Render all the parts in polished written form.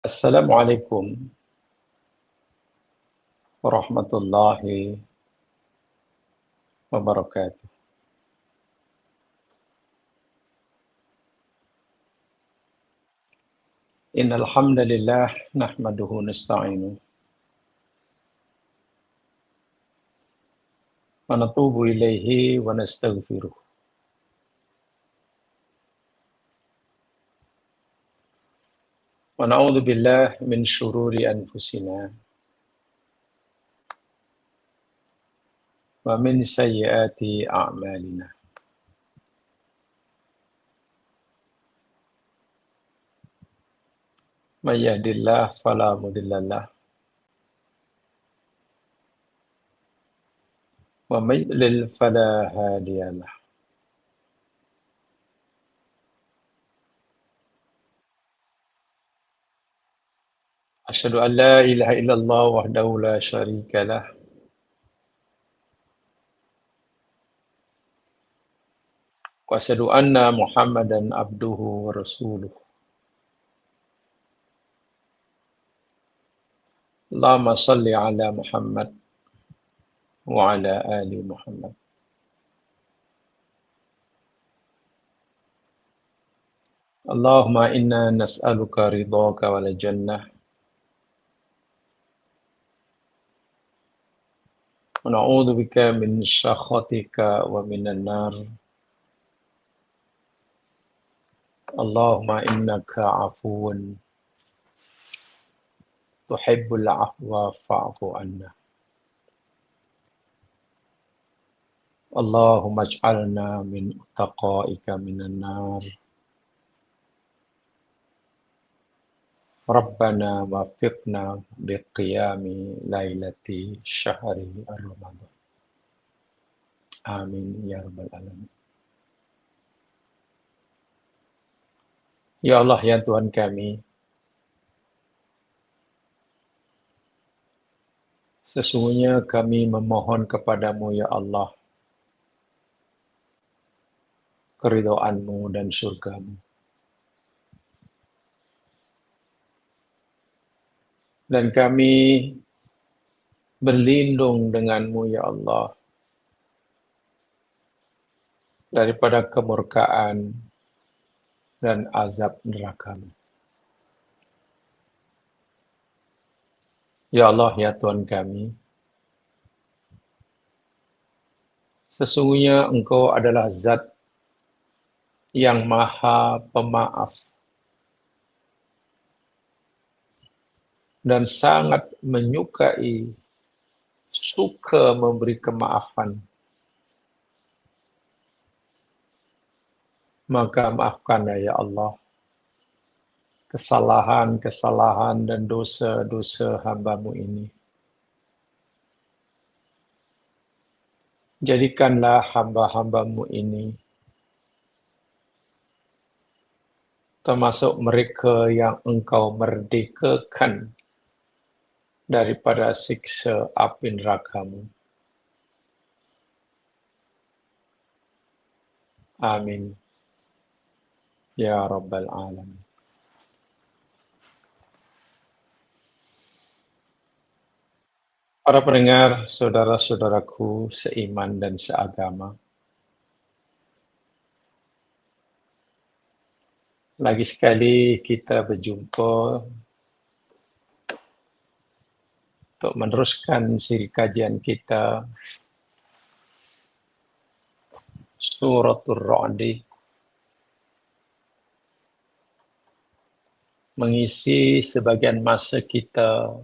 Assalamualaikum warahmatullahi wabarakatuh. Innal hamdalillah nahmaduhu nasta'inu wa natubu ilaihi wa nastaghfiruh. Wa na'udzu billahi min syururi anfusina wa min sayyiati a'malina. May yahdihillahu fala mudilla lahu wa may yudlil fala hadiya lahu. Asyhadu an la ilaha illallah wahdahu la syarika lah wa asyhadu anna Muhammadan abduhu wa rasuluh. Allahumma shalli ala Muhammad wa ala ali Muhammad. Allahumma inna nas'aluka ridhaka wal jannah wa na'udzu bika min sakhatika wa minan nar. Allahumma innaka 'afuwun tuhibbul 'afwa fa'fu 'anna. Allahumma ij'alna min taqaika minan nar. Rabbana waffiqna biqiyami lailati syahri ar-Ramadan. Amin ya rabbal alamin. Ya Allah, ya Tuhan kami, sesungguhnya kami memohon kepadamu ya Allah, keridhaan-Mu dan surga-Mu. Dan kami berlindung dengan-Mu ya Allah daripada kemurkaan dan azab neraka-Mu. Ya Allah, ya Tuhan kami, sesungguhnya Engkau adalah Zat yang Maha Pemaaf dan sangat menyukai, suka memberi kemaafan. Maka maafkanlah ya Allah kesalahan-kesalahan dan dosa-dosa hamba-Mu ini. Jadikanlah hamba-hamba-Mu ini termasuk mereka yang Engkau merdekakan daripada siksa api neraka-Mu. Amin. Ya Rabbal Alamin. Para pendengar, saudara-saudaraku seiman dan seagama, lagi sekali kita berjumpa untuk meneruskan siri kajian kita Suratul Ra'di, mengisi sebagian masa kita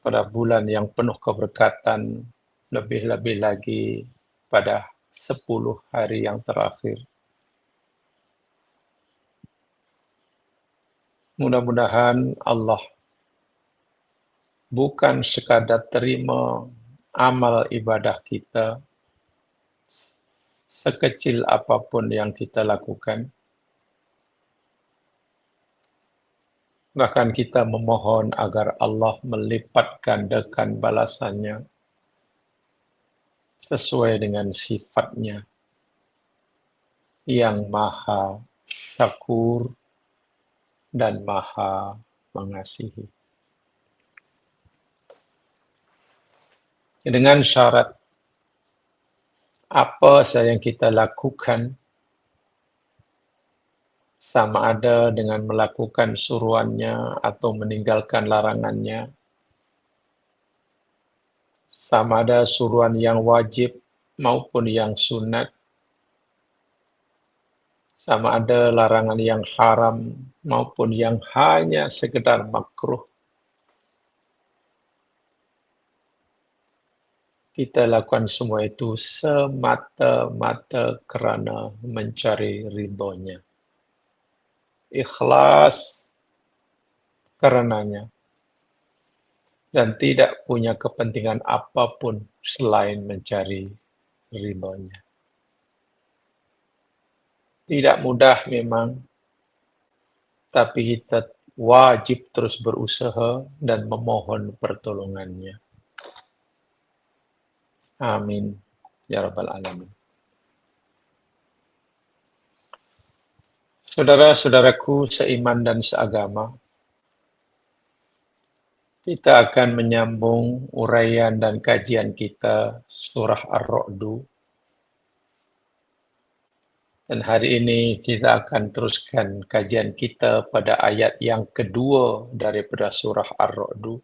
pada bulan yang penuh keberkatan, lebih-lebih lagi pada 10 hari yang terakhir. Mudah-mudahan Allah bukan sekadar terima amal ibadah kita, sekecil apapun yang kita lakukan. Bahkan kita memohon agar Allah melipat gandakan balasannya sesuai dengan sifatnya yang maha syakur, dan Maha Mengasihi. Dengan syarat apa saja yang kita lakukan, sama ada dengan melakukan suruhannya atau meninggalkan larangannya, sama ada suruhan yang wajib maupun yang sunat, sama ada larangan yang haram maupun yang hanya sekedar makruh, kita lakukan semua itu semata-mata kerana mencari ridhonya. Ikhlas karenanya dan tidak punya kepentingan apapun selain mencari ridhonya. Tidak mudah memang, tapi kita wajib terus berusaha dan memohon pertolongannya. Amin. Ya Rabbal Alamin. Saudara-saudaraku seiman dan seagama, kita akan menyambung uraian dan kajian kita surah Ar-Ra'du. Dan hari ini kita akan teruskan kajian kita pada ayat yang kedua daripada surah Ar-Ra'du,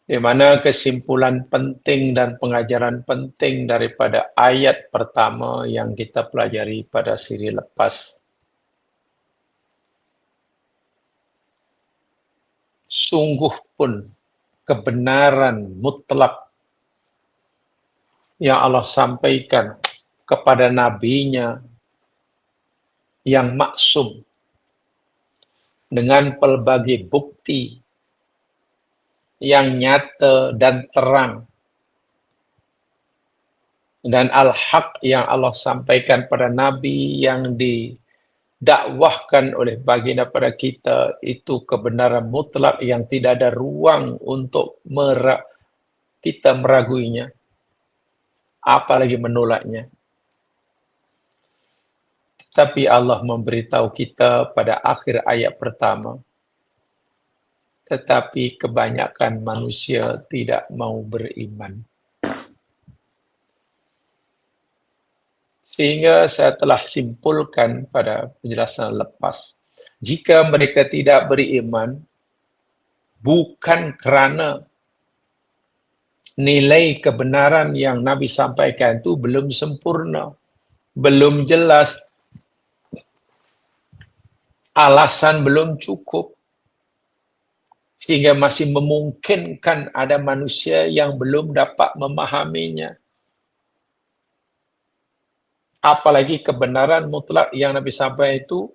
di mana kesimpulan penting dan pengajaran penting daripada ayat pertama yang kita pelajari pada siri lepas. Sungguh pun kebenaran mutlak yang Allah sampaikan kepada nabinya yang maksum dengan pelbagai bukti yang nyata dan terang, dan al-haq yang Allah sampaikan pada Nabi yang didakwahkan oleh baginda pada kita itu kebenaran mutlak yang tidak ada ruang untuk kita meraguinya, apalagi menolaknya. Tapi Allah memberitahu kita pada akhir ayat pertama, tetapi kebanyakan manusia tidak mau beriman. Sehingga saya telah simpulkan pada penjelasan lepas, jika mereka tidak beriman, bukan kerana nilai kebenaran yang Nabi sampaikan itu belum sempurna, belum jelas, alasan belum cukup, sehingga masih memungkinkan ada manusia yang belum dapat memahaminya. Apalagi kebenaran mutlak yang Nabi sampaikan itu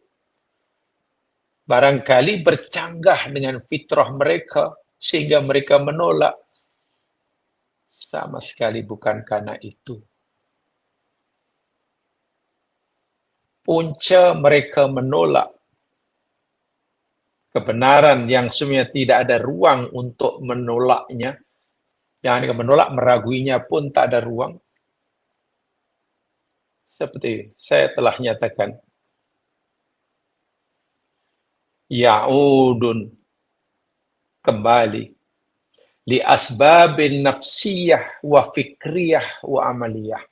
barangkali bercanggah dengan fitrah mereka, sehingga mereka menolak. Sama sekali bukan karena itu. Punca mereka menolak kebenaran yang sebenarnya tidak ada ruang untuk menolaknya, jangan menolak, meraguinya pun tak ada ruang. Seperti saya telah nyatakan, ya'udun, kembali, li asbabin nafsiyah wa fikriyah wa amaliyah.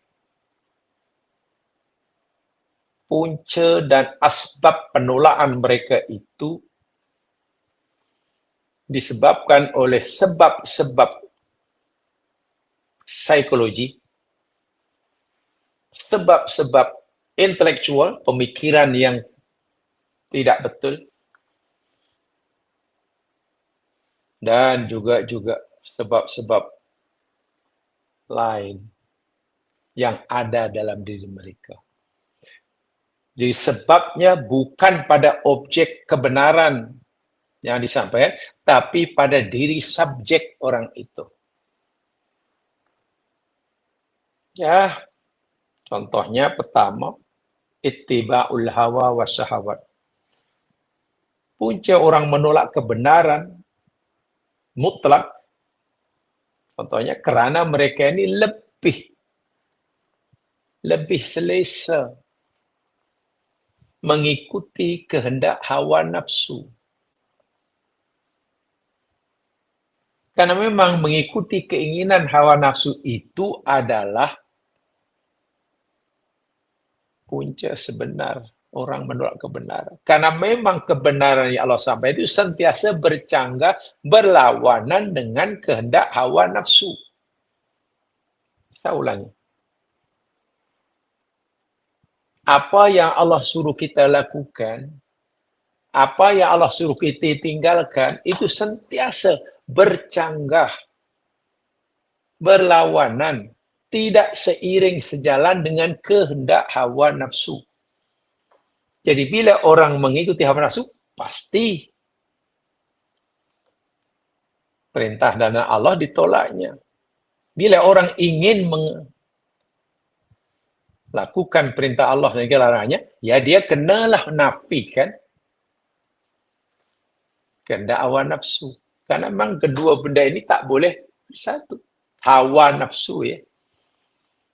Punca dan asbab penolakan mereka itu disebabkan oleh sebab-sebab psikologi, sebab-sebab intelektual, pemikiran yang tidak betul, dan juga sebab-sebab lain yang ada dalam diri mereka. Jadi sebabnya bukan pada objek kebenaran yang disampaikan, tapi pada diri subjek orang itu. Ya, contohnya pertama, ittiba'ul hawa wa syahawat. Punca orang menolak kebenaran mutlak, contohnya kerana mereka ini lebih selesa mengikuti kehendak hawa nafsu. Karena memang mengikuti keinginan hawa nafsu itu adalah punca sebenar orang menolak kebenaran. Karena memang kebenaran yang Allah sampaikan itu sentiasa bercanggah, berlawanan dengan kehendak hawa nafsu. Saya ulangi. Apa yang Allah suruh kita lakukan, apa yang Allah suruh kita tinggalkan, itu sentiasa bercanggah, berlawanan, tidak seiring sejalan dengan kehendak hawa nafsu. Jadi bila orang mengikuti hawa nafsu, pasti perintah dan Allah ditolaknya. Bila orang ingin melakukan perintah Allah dan larangannya, ya dia kenalah menafikan kehendak hawa nafsu. Karena memang kedua benda ini tak boleh bersatu. Hawa nafsu ya.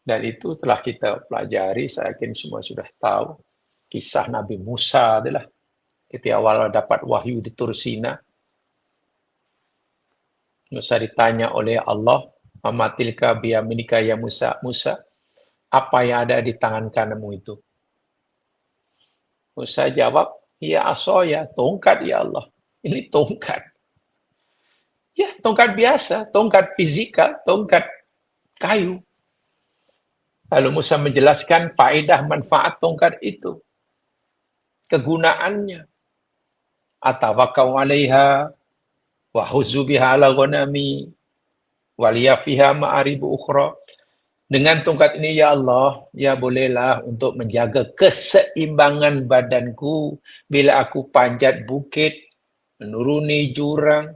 Dan itu telah kita pelajari, saya yakin semua sudah tahu. Kisah Nabi Musa adalah ketika awal dapat wahyu di Tur Sina. Musa ditanya oleh Allah, "Mamatilka biyaminika ya Musa?" Musa, apa yang ada di tangan kananmu itu? Musa jawab, "Ya asoya, tongkat ya Allah." Ini tongkat. Ya, tongkat biasa, tongkat fisika, tongkat kayu. Lalu Musa menjelaskan faedah manfaat tongkat itu. Kegunaannya. Atawakau 'alaiha wa huzu biha 'ala ghanami wa liya fiha ma'aribu ukhra. Dengan tongkat ini ya Allah, ya bolehlah untuk menjaga keseimbangan badanku bila aku panjat bukit, menuruni jurang,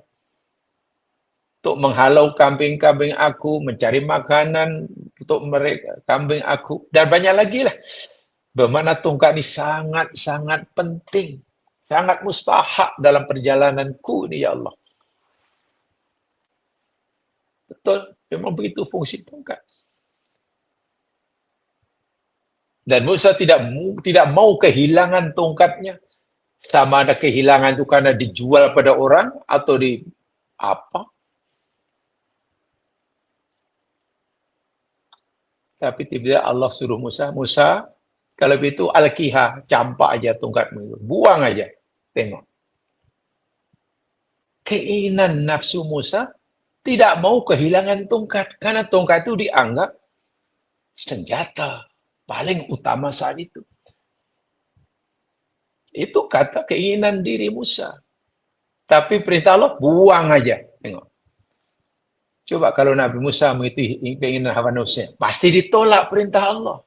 untuk menghalau kambing-kambing aku, mencari makanan untuk mereka, kambing aku, dan banyak lagi lah. Bermakna tongkat ini sangat-sangat penting, sangat mustahak dalam perjalananku ini ya Allah. Betul, memang begitu fungsi tongkat. Dan Musa tidak mau kehilangan tongkatnya. Sama ada kehilangan itu karena dijual pada orang atau di apa. Tapi tiba-tiba Allah suruh Musa, Musa, kalau begitu alkiha, campak aja tongkatmu itu. Buang aja. Tengok. Keinginan nafsu Musa tidak mau kehilangan tongkat. Karena tongkat itu dianggap senjata paling utama saat itu. Itu kata keinginan diri Musa. Tapi perintah Allah, buang aja. Tengok. Coba kalau Nabi Musa mengikuti keinginan hawa nafsunya, pasti ditolak perintah Allah.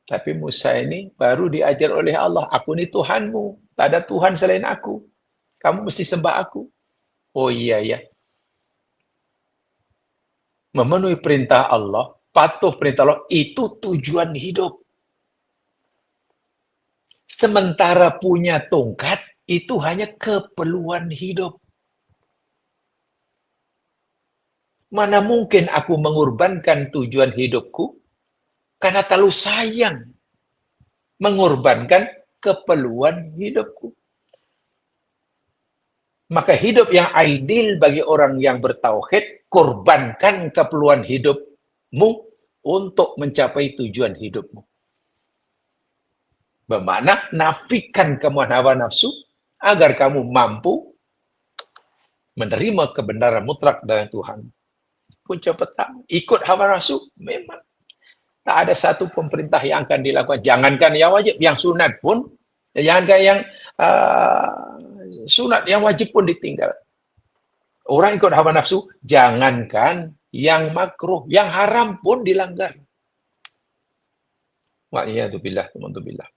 Tapi Musa ini baru diajar oleh Allah, aku ini Tuhanmu, tak ada Tuhan selain aku. Kamu mesti sembah aku. Oh iya ya. Memenuhi perintah Allah, patuh perintah Allah, itu tujuan hidup. Sementara punya tongkat, itu hanya keperluan hidup. Mana mungkin aku mengorbankan tujuan hidupku karena terlalu sayang mengorbankan keperluan hidupku. Maka hidup yang ideal bagi orang yang bertauhid, korbankan keperluan hidupmu untuk mencapai tujuan hidupmu. Bermakna nafikan kemauan hawa nafsu agar kamu mampu menerima kebenaran mutlak dari Tuhan. Punca pertama, ikut hawa nafsu memang tak ada satu pemerintah yang akan dilakukan. Jangankan yang wajib, yang sunat pun, jangankan yang sunat, yang wajib pun ditinggal. Orang ikut hawa nafsu, jangankan yang makruh, yang haram pun dilanggar. Wa'iyadzubillah, teman-teman.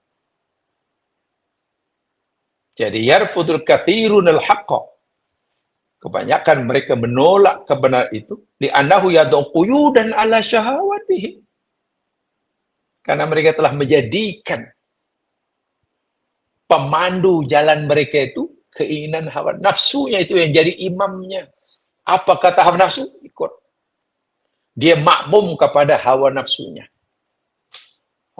Jadi yarfudul katsirunal haqqa. Kebanyakan mereka menolak kebenaran itu li'annahu yad'u quyudan 'ala syahawatihi. Karena mereka telah menjadikan pemandu jalan mereka itu keinginan hawa nafsunya itu yang jadi imamnya. Apa kata hawa nafsu? Ikut. Dia makmum kepada hawa nafsunya.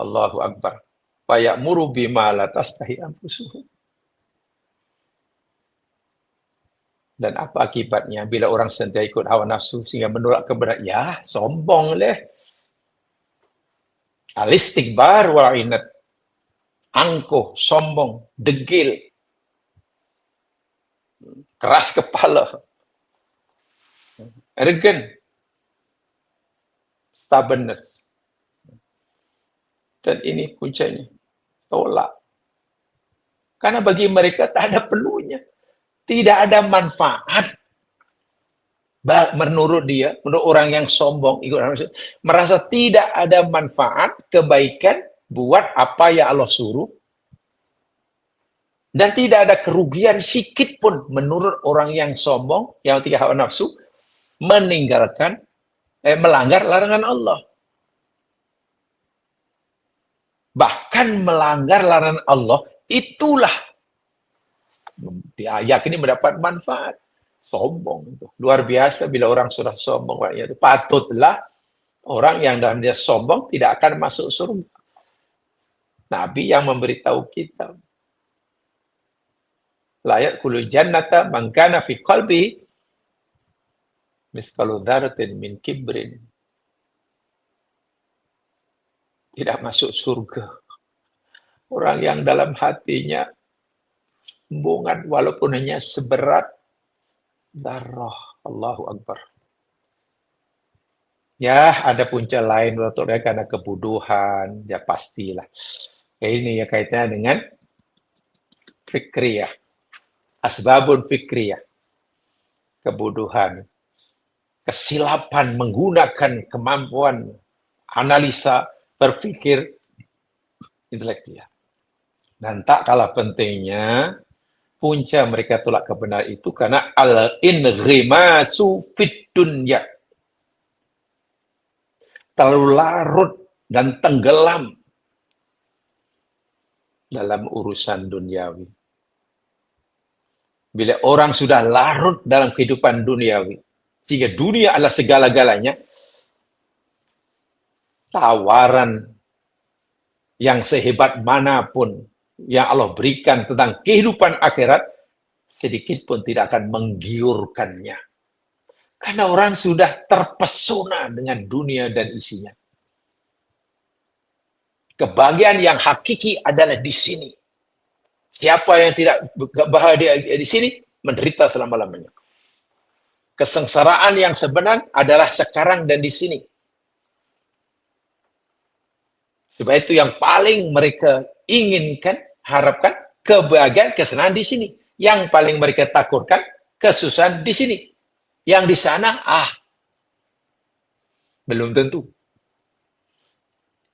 Allahu Akbar. Fayamuru bima la tastahi anfusuhum. Dan apa akibatnya bila orang sentiasa ikut hawa nafsu sehingga menolak kebenaran? Ya, sombong leh. Al-istikbar wal inat. Angkuh, sombong, degil, keras kepala, arrogant, stubbornness. Dan ini puncanya. Tolak. Karena bagi mereka tak ada perlunya. Tidak ada manfaat. Menurut dia, menurut orang yang sombong, merasa tidak ada manfaat, kebaikan, buat apa yang Allah suruh. Dan tidak ada kerugian sedikit pun menurut orang yang sombong, yang tidak hawa nafsu, meninggalkan, melanggar larangan Allah. Bahkan melanggar larangan Allah, itulah dia yakini mendapat manfaat. Sombong itu luar biasa. Bila orang sudah sombong, itu patutlah orang yang dalam dia sombong tidak akan masuk surga. Nabi yang memberitahu kita, la yadkhulul jannata man kana fi qalbi mithqalu dzarratin min kibrin. Tidak masuk surga orang yang dalam hatinya sombongan walaupun hanya seberat darah. Allahu Akbar. Ya, ada punca lain waktu karena kebodohan, ya pastilah. Ini ya kaitannya dengan fikriyah. Asbabun fikriyah. Kebodohan. Kesilapan menggunakan kemampuan analisa, berpikir intelektual. Dan tak kalah pentingnya, punca mereka tolak kebenaran itu karena al-inghimasu fid dunya. Terlalu larut dan tenggelam dalam urusan duniawi. Bila orang sudah larut dalam kehidupan duniawi, sehingga dunia adalah segala-galanya, tawaran yang sehebat manapun yang Allah berikan tentang kehidupan akhirat, sedikit pun tidak akan menggiurkannya. Karena orang sudah terpesona dengan dunia dan isinya. Kebahagiaan yang hakiki adalah di sini. Siapa yang tidak bahagia di sini, menderita selama-lamanya. Kesengsaraan yang sebenar adalah sekarang dan di sini. Sebab itu yang paling mereka inginkan, harapkan, kebahagiaan, kesenangan di sini. Yang paling mereka takutkan, kesusahan di sini. Yang di sana, belum tentu.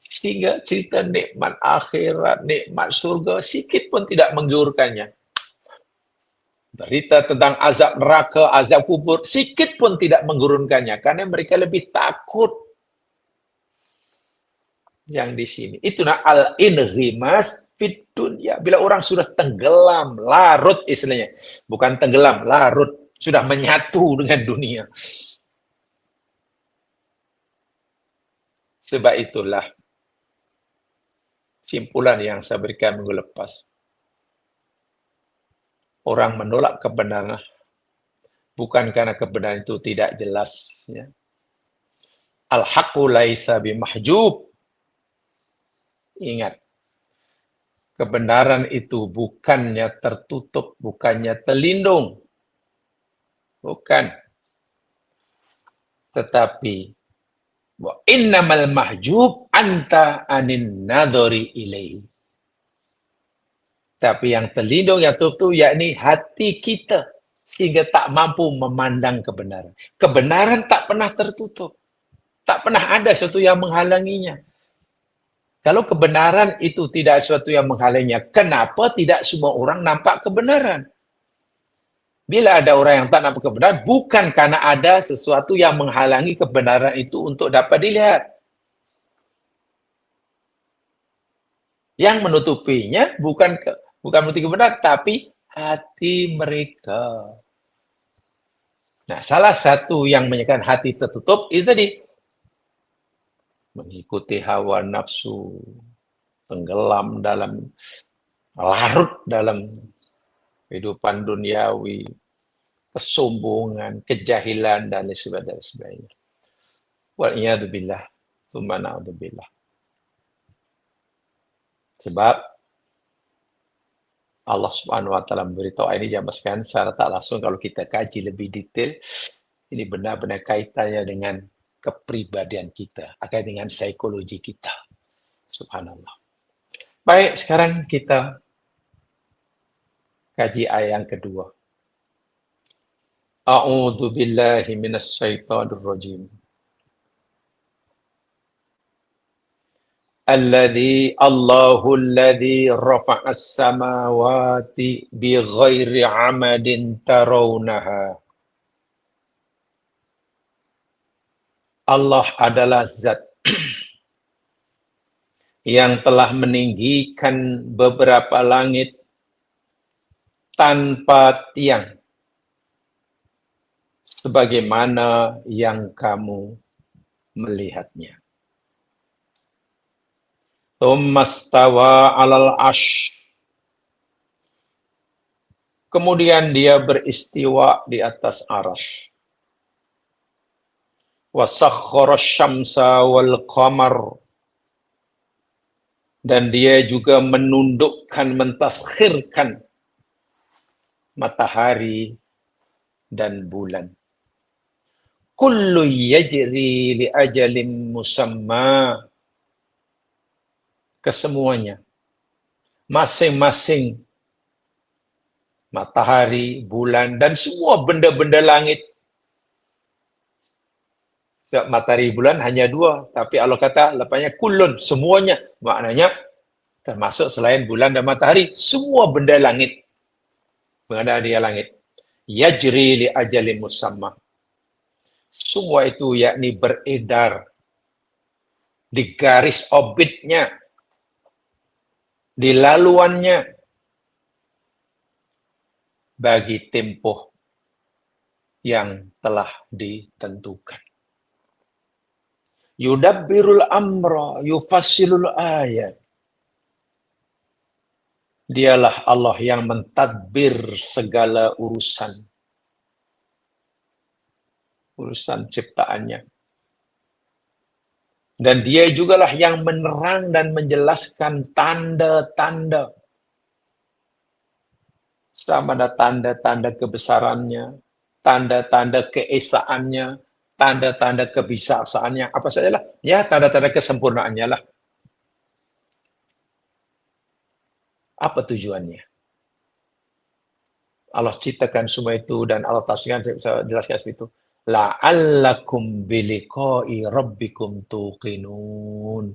Sehingga cerita nikmat akhirat, nikmat surga, sedikit pun tidak menggiurkannya. Berita tentang azab neraka, azab kubur, sedikit pun tidak menggurunkannya. Karena mereka lebih takut yang di sini. Itulah al-inghimas fid dunya. Bila orang sudah tenggelam, larut istilahnya. Bukan tenggelam, larut. Sudah menyatu dengan dunia. Sebab itulah simpulan yang saya berikan minggu lepas. Orang menolak kebenaran bukan karena kebenaran itu tidak jelas. Ya. Al-haqqu laisa bimahjub. Ingat, kebenaran itu bukannya tertutup, bukannya terlindung. Bukan. Tetapi wa innamal mahjub anta anin nadhari ilaihi. Tapi yang terlindung, yang tertutup, yakni hati kita. Sehingga tak mampu memandang kebenaran. Kebenaran tak pernah tertutup. Tak pernah ada sesuatu yang menghalanginya. Kalau kebenaran itu tidak sesuatu yang menghalanginya, kenapa tidak semua orang nampak kebenaran? Bila ada orang yang tak nampak kebenaran, bukan karena ada sesuatu yang menghalangi kebenaran itu untuk dapat dilihat. Yang menutupinya bukan menutupi kebenaran, tapi hati mereka. Nah, salah satu yang menyebabkan hati tertutup itu tadi. Mengikuti hawa nafsu. tenggelam dalam, larut dalam kehidupan duniawi, kesombongan, kejahilan, dan sebagainya. Wal'iyadzubillah, tsumma na'udzubillah. Sebab Allah Subhanahu wa taala memberitahu ini jamaskan secara tak langsung kalau kita kaji lebih detail, ini benar-benar kaitannya dengan kepribadian kita, akan dengan psikologi kita. Subhanallah. Baik, sekarang kita kaji ayat yang kedua. A'udzu billahi minasy syaithanir rajim. Allahul ladzi rafa'as samawati bighairi 'amadin tarawnaha. Allah adalah zat yang telah meninggikan beberapa langit tanpa tiang, sebagaimana yang kamu melihatnya. Tsummastawa 'alal 'arsy. Kemudian dia beristiwa di atas arsy. Wa sakhkhara asy-syamsa wal qamar. Dan dia juga menundukkan, mentaskhirkan matahari dan bulan. Kullu yajri li ajalin musamma. Kesemuanya, masing-masing matahari, bulan, dan semua benda-benda langit. Sebab matahari, bulan hanya dua, tapi Allah kata lepasnya kullun, semuanya. Maknanya termasuk selain bulan dan matahari, semua benda langit berada di langit. Yajri li ajalin musamma. Semua itu yakni beredar di garis orbitnya, di laluannya, bagi tempoh yang telah ditentukan. Yudabbirul amra, yufassilul ayat. Dialah Allah yang mentadbir segala urusan ciptaannya. Dan dia jugalah yang menerang dan menjelaskan tanda-tanda. Sama ada tanda-tanda kebesarannya, tanda-tanda keesaannya, tanda-tanda kebisaksaannya, apa sajalah. Ya, tanda-tanda kesempurnaannya lah. Apa tujuannya? Allah ciptakan semua itu dan Allah tafsirkan, saya jelaskan seperti itu. La'allakum biliqa'i rabbikum tuqinun.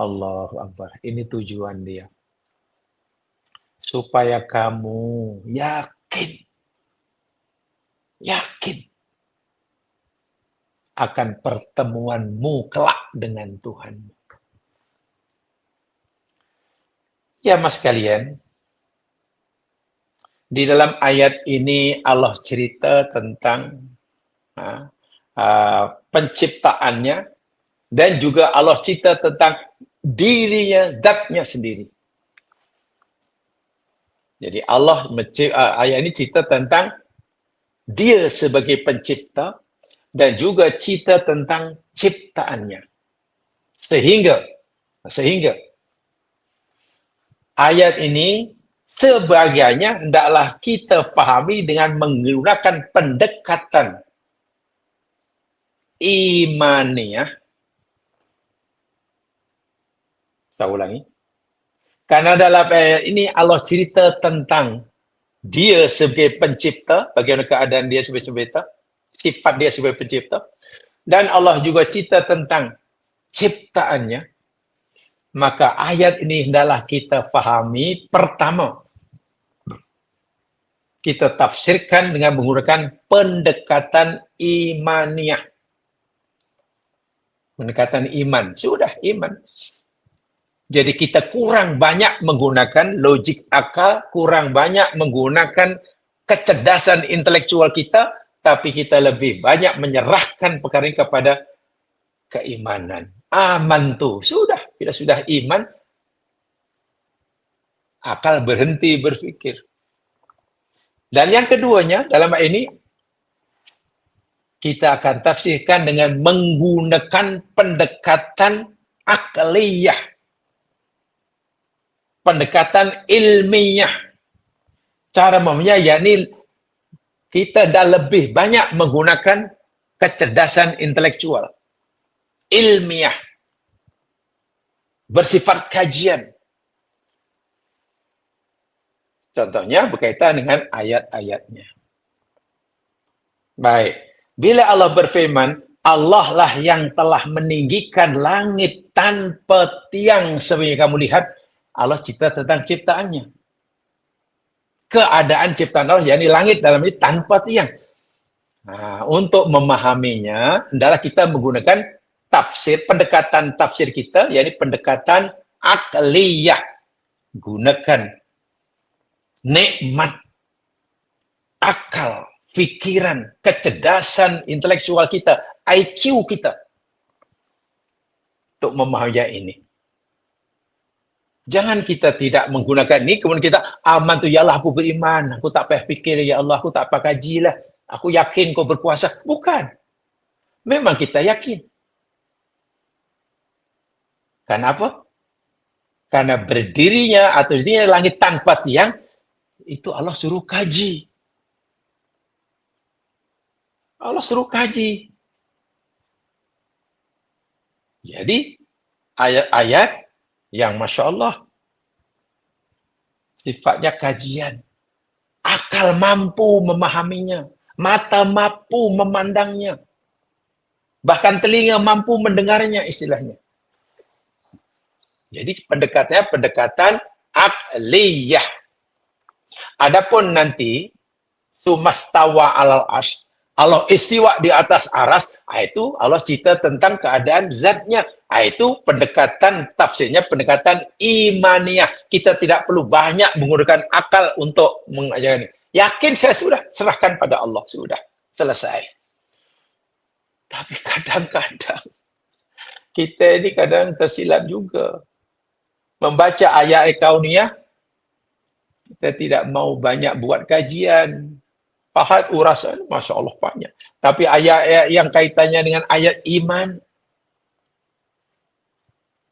Allahu Akbar. Ini tujuan dia. Supaya kamu yakin akan pertemuanmu kelak dengan Tuhan. Ya mas kalian, di dalam ayat ini Allah cerita tentang penciptaannya, dan juga Allah cerita tentang dirinya, zatnya sendiri. Jadi Allah ayat ini cerita tentang dia sebagai pencipta dan juga cerita tentang ciptaannya. Sehingga ayat ini sebagiannya hendaklah kita fahami dengan menggunakan pendekatan imaniyah. Saya ulangi. Karena dalam ayat ini Allah cerita tentang dia sebagai pencipta, bagaimana keadaan dia sebagai pencipta, sifat dia sebagai pencipta, dan Allah juga cerita tentang ciptaannya. Maka ayat ini hendaklah kita fahami. Pertama, kita tafsirkan dengan menggunakan pendekatan imaniyah. Pendekatan iman. Sudah, iman. Jadi kita kurang banyak menggunakan logik akal, kurang banyak menggunakan kecerdasan intelektual kita, tapi kita lebih banyak menyerahkan perkara ini kepada keimanan. Aman tuh. Sudah, kita sudah iman. Akal berhenti berpikir. Dan yang keduanya, dalam hal ini, kita akan tafsirkan dengan menggunakan pendekatan akliyah. Pendekatan ilmiah. Cara memahaminya, yakni kita dah lebih banyak menggunakan kecerdasan intelektual. Ilmiah. Bersifat kajian. Contohnya berkaitan dengan ayat-ayatnya. Baik. Bila Allah berfirman, Allah lah yang telah meninggikan langit tanpa tiang seperti kamu lihat, Allah cerita tentang ciptaannya. Keadaan ciptaan Allah, yakni langit dalam ini tanpa tiang. Nah, untuk memahaminya, adalah kita menggunakan tafsir, pendekatan tafsir kita, yakni pendekatan akliyah. Gunakan nikmat akal, pikiran, kecerdasan intelektual kita, IQ kita untuk memahami ini. Jangan kita tidak menggunakan ini, kemudian kita aman tu, ya Allah aku beriman, aku tak payah fikir, ya Allah aku tak payah kajilah, aku yakin kau berkuasa. Bukan. Memang kita yakin. Kenapa? Karena berdirinya atau dirinya langit tanpa tiang, itu Allah suruh kaji. Allah suruh kaji. Jadi, ayat-ayat yang Masya Allah, sifatnya kajian. Akal mampu memahaminya. Mata mampu memandangnya. Bahkan telinga mampu mendengarnya istilahnya. Jadi pendekatannya pendekatan akliyah. Adapun nanti sumastawa alal arsy, Allah istiwa di atas aras, itu Allah cerita tentang keadaan zatnya. Itu pendekatan tafsirnya, pendekatan imaniyah. Kita tidak perlu banyak menggunakan akal untuk mengajarkan ini. Yakin saya sudah, serahkan pada Allah, sudah, selesai. Tapi kadang-kadang kita ini kadang tersilap juga. Membaca ayat kauniyah, kita tidak mau banyak buat kajian. Pahat urasan, Masya Allah banyak. Tapi ayat-ayat yang kaitannya dengan ayat iman,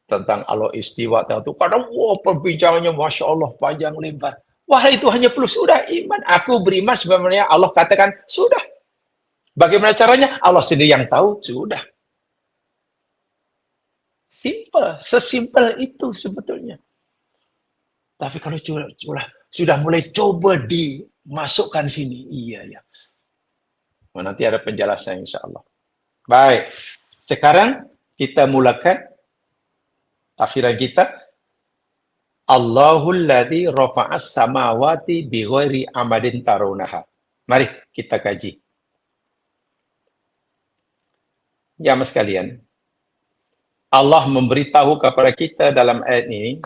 tentang Allah istiwa, tentu kadang perbincangannya Masya Allah panjang lebar. Wah, itu hanya perlu sudah iman. Aku beriman sebenarnya Allah katakan sudah. Bagaimana caranya? Allah sendiri yang tahu, sudah. Simple, sesimpel itu sebetulnya. Tapi kalau sudah mulai coba dimasukkan sini, iya ya. Nanti ada penjelasan insya Allah. Baik, sekarang kita mulakan tafsiran kita. Allahul ladzi rafa'as samawati bighairi amadin tarunaha. Mari kita kaji. Jamaah sekalian, Allah memberitahu kepada kita dalam ayat ini,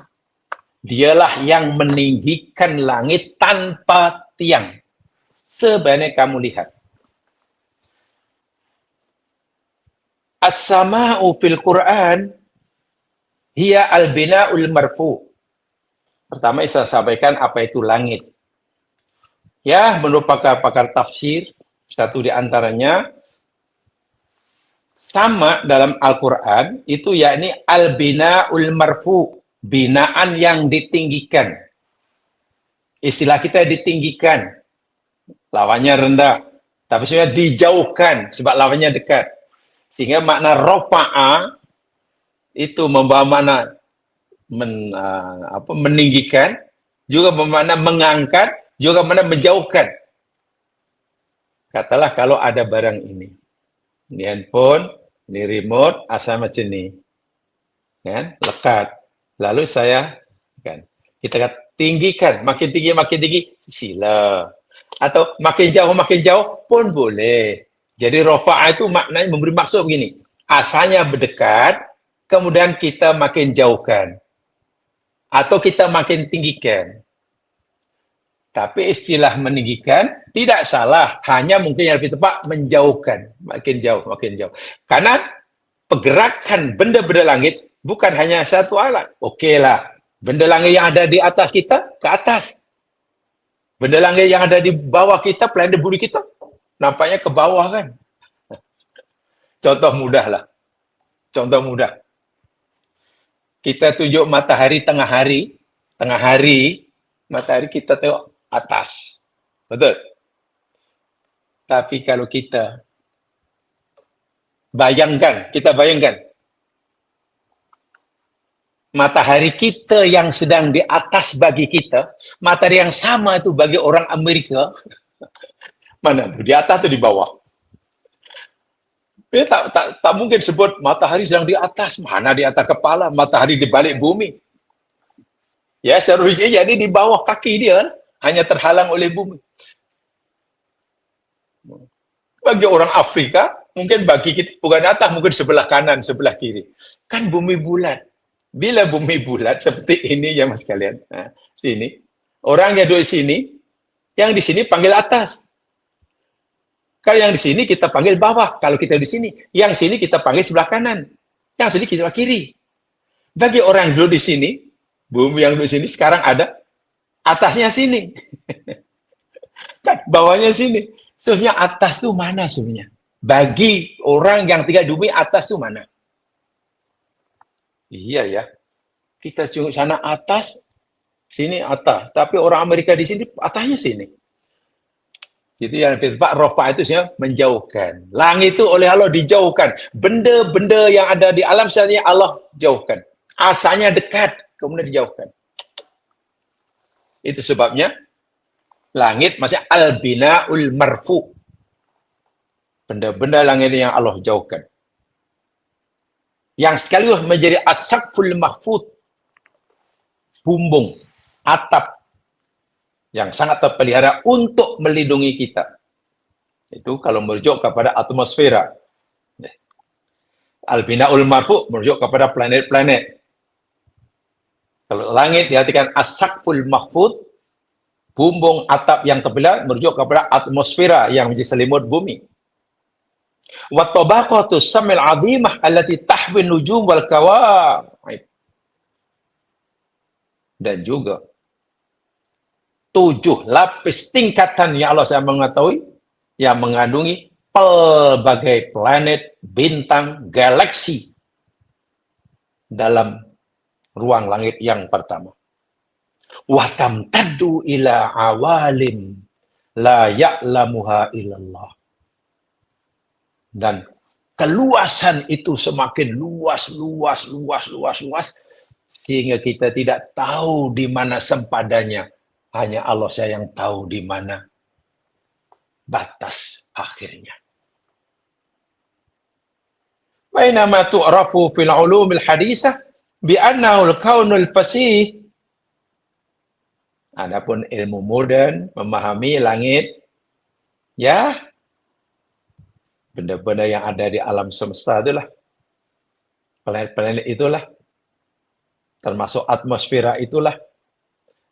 dialah yang meninggikan langit tanpa tiang. Sebenarnya kamu lihat. As-sama'u fil Quran hiya al-bina'ul marfu. Pertama saya sampaikan apa itu langit. Ya, menurut pakar tafsir, satu di antaranya sama dalam Al-Quran itu yakni al-bina'ul marfu, binaan yang ditinggikan. Istilah kita ditinggikan, lawannya rendah, tapi sebenarnya dijauhkan sebab lawannya dekat. Sehingga makna rofa'a itu membawa makna meninggikan, juga bermakna mengangkat, juga bermakna menjauhkan. Katalah kalau ada barang ini handphone, ini remote, asal macam ni, kan, lekat. Lalu saya, kan, kita tinggikan, makin tinggi, sila. Atau makin jauh pun boleh. Jadi rafa'ah itu maknanya memberi maksud begini. Asalnya berdekat, kemudian kita makin jauhkan. Atau kita makin tinggikan. Tapi istilah meninggikan tidak salah, hanya mungkin yang lebih tepat menjauhkan, makin jauh. Karena pergerakan benda-benda langit bukan hanya satu alat. Okeylah, Benda langit yang ada di atas kita, ke atas. Benda langit yang ada di bawah kita, planet bumi kita, nampaknya ke bawah kan. Contoh mudah lah. Contoh mudah. Kita tunjuk matahari tengah hari, matahari kita tengok atas. Betul? Tapi kalau kita bayangkan, matahari kita yang sedang di atas bagi kita, matahari yang sama itu bagi orang Amerika, mana tuh? Di atas atau di bawah? Dia tak mungkin sebut matahari sedang di atas, mana di atas kepala, matahari di balik bumi. Ya, seharusnya jadi di bawah kaki dia, hanya terhalang oleh bumi. Bagi orang Afrika, mungkin bagi kita bukan atas, mungkin sebelah kanan, sebelah kiri. Kan bumi bulat. Bila bumi bulat seperti ini ya mas kalian, nah, sini orang yang duduk sini, yang di sini panggil atas. Kalau yang di sini kita panggil bawah. Kalau kita di sini, yang sini kita panggil sebelah kanan, yang sini kita kiri. Bagi orang yang duduk di sini, bumi yang duduk di sini sekarang ada atasnya sini, kan bawahnya sini. Sebenarnya atas tuh mana sebenarnya? Bagi orang yang tinggal di bumi, atas tuh mana? Iya ya, kita cuma sana atas, sini atas. Tapi orang Amerika di sini atasnya sini. Itu yang Pak Rofa itu sebenarnya menjauhkan. Langit itu oleh Allah dijauhkan. Benda-benda yang ada di alam sebenarnya Allah jauhkan. Asalnya dekat, kemudian dijauhkan. Itu sebabnya langit maksudnya al-bina'ul marfu. Benda-benda langit yang Allah jauhkan. Yang sekaligus menjadi as-saqful mahfud, bumbung, atap yang sangat terpelihara untuk melindungi kita. Itu kalau merujuk kepada atmosfera. Al-bina'ul marfu merujuk kepada planet-planet. Kalau langit diartikan as-saqful mahfud, bumbung atap yang terpelihara, merujuk kepada atmosfera yang menjadi selimut bumi. Wa tabaqatu samil 'azimah allati tahwi nujum wal kawakib. Dan juga 7 lapis tingkatan yang Allah saya mengetahui yang mengandungi pelbagai planet, bintang, galaksi dalam ruang langit yang pertama. Wa tamtaddu ila awalim la ya'lamuha illallah. Dan keluasan itu semakin luas sehingga kita tidak tahu di mana sempadannya. Hanya Allah saya yang tahu di mana batas akhirnya. Bainama tu'rafu fil ulumil hadisah bi annahu al-kaunul fasih. Adapun ilmu modern memahami langit, ya, benda-benda yang ada di alam semesta itulah, planet-planet itulah, termasuk atmosfera itulah,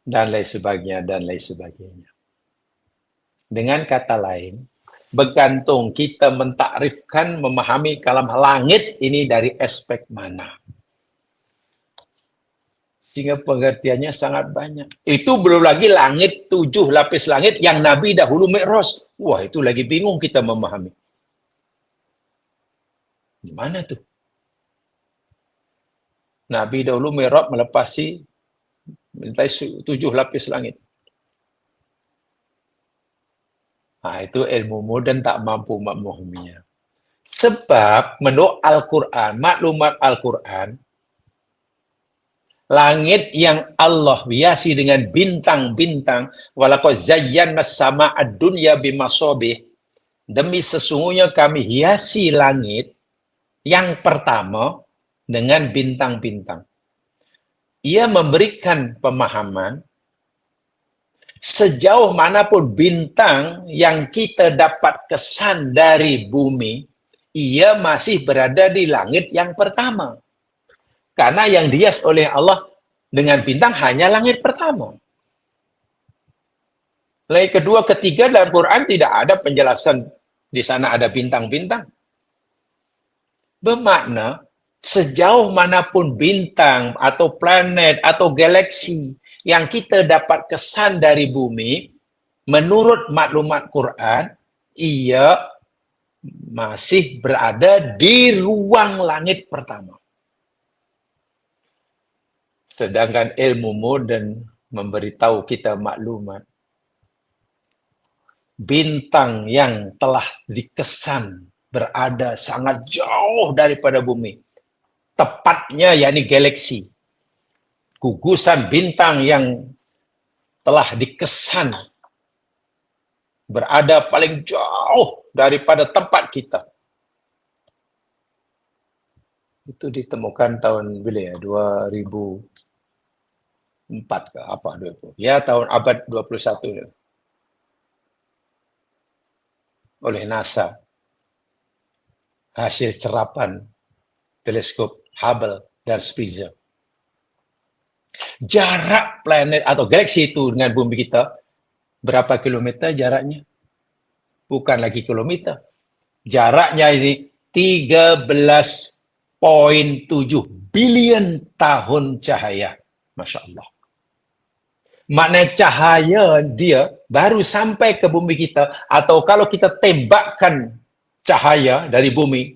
dan lain sebagainya, dan lain sebagainya. Dengan kata lain, bergantung kita mentakrifkan, memahami kalam langit ini dari aspek mana. Sehingga pengertiannya sangat banyak. Itu belum lagi langit, 7 lapis langit yang Nabi dahulu Mi'raj. Wah, itu lagi bingung kita memahami. Di mana tuh? Nabi dahulu Mi'raj melepasi 7 lapis langit. Nah, itu ilmu modern tak mampu memahaminya. Sebab menurut Al-Quran, maklumat Al-Quran, langit yang Allah hiasi dengan bintang-bintang, walaqad zayyana as-samaa'a ad-dunya bimasabih, demi sesungguhnya kami hiasi langit yang pertama dengan bintang-bintang. Ia memberikan pemahaman sejauh manapun bintang yang kita dapat kesan dari bumi, ia masih berada di langit yang pertama. Karena yang dihias oleh Allah dengan bintang hanya langit pertama. Langit kedua, ketiga dalam Quran tidak ada penjelasan di sana ada bintang-bintang. Bermakna Sejauh manapun bintang atau planet atau galaksi yang kita dapat kesan dari bumi, menurut maklumat Quran, ia masih berada di ruang langit pertama. Sedangkan ilmu moden memberitahu kita maklumat, bintang yang telah dikesan berada sangat jauh daripada bumi. Tepatnya yakni galaksi. Gugusan bintang yang telah dikesan berada paling jauh daripada tempat kita. Itu ditemukan tahun bila ya? 2004 ke apa? 20. Ya, tahun abad 21 oleh NASA. Hasil cerapan teleskop Hubble dan Spitzer. Jarak planet atau galaksi itu dengan bumi kita berapa kilometer jaraknya? Bukan lagi kilometer. Jaraknya ini 13,7 bilion tahun cahaya. Masya Allah. Maknanya cahaya dia baru sampai ke bumi kita, atau kalau kita tembakkan cahaya dari bumi,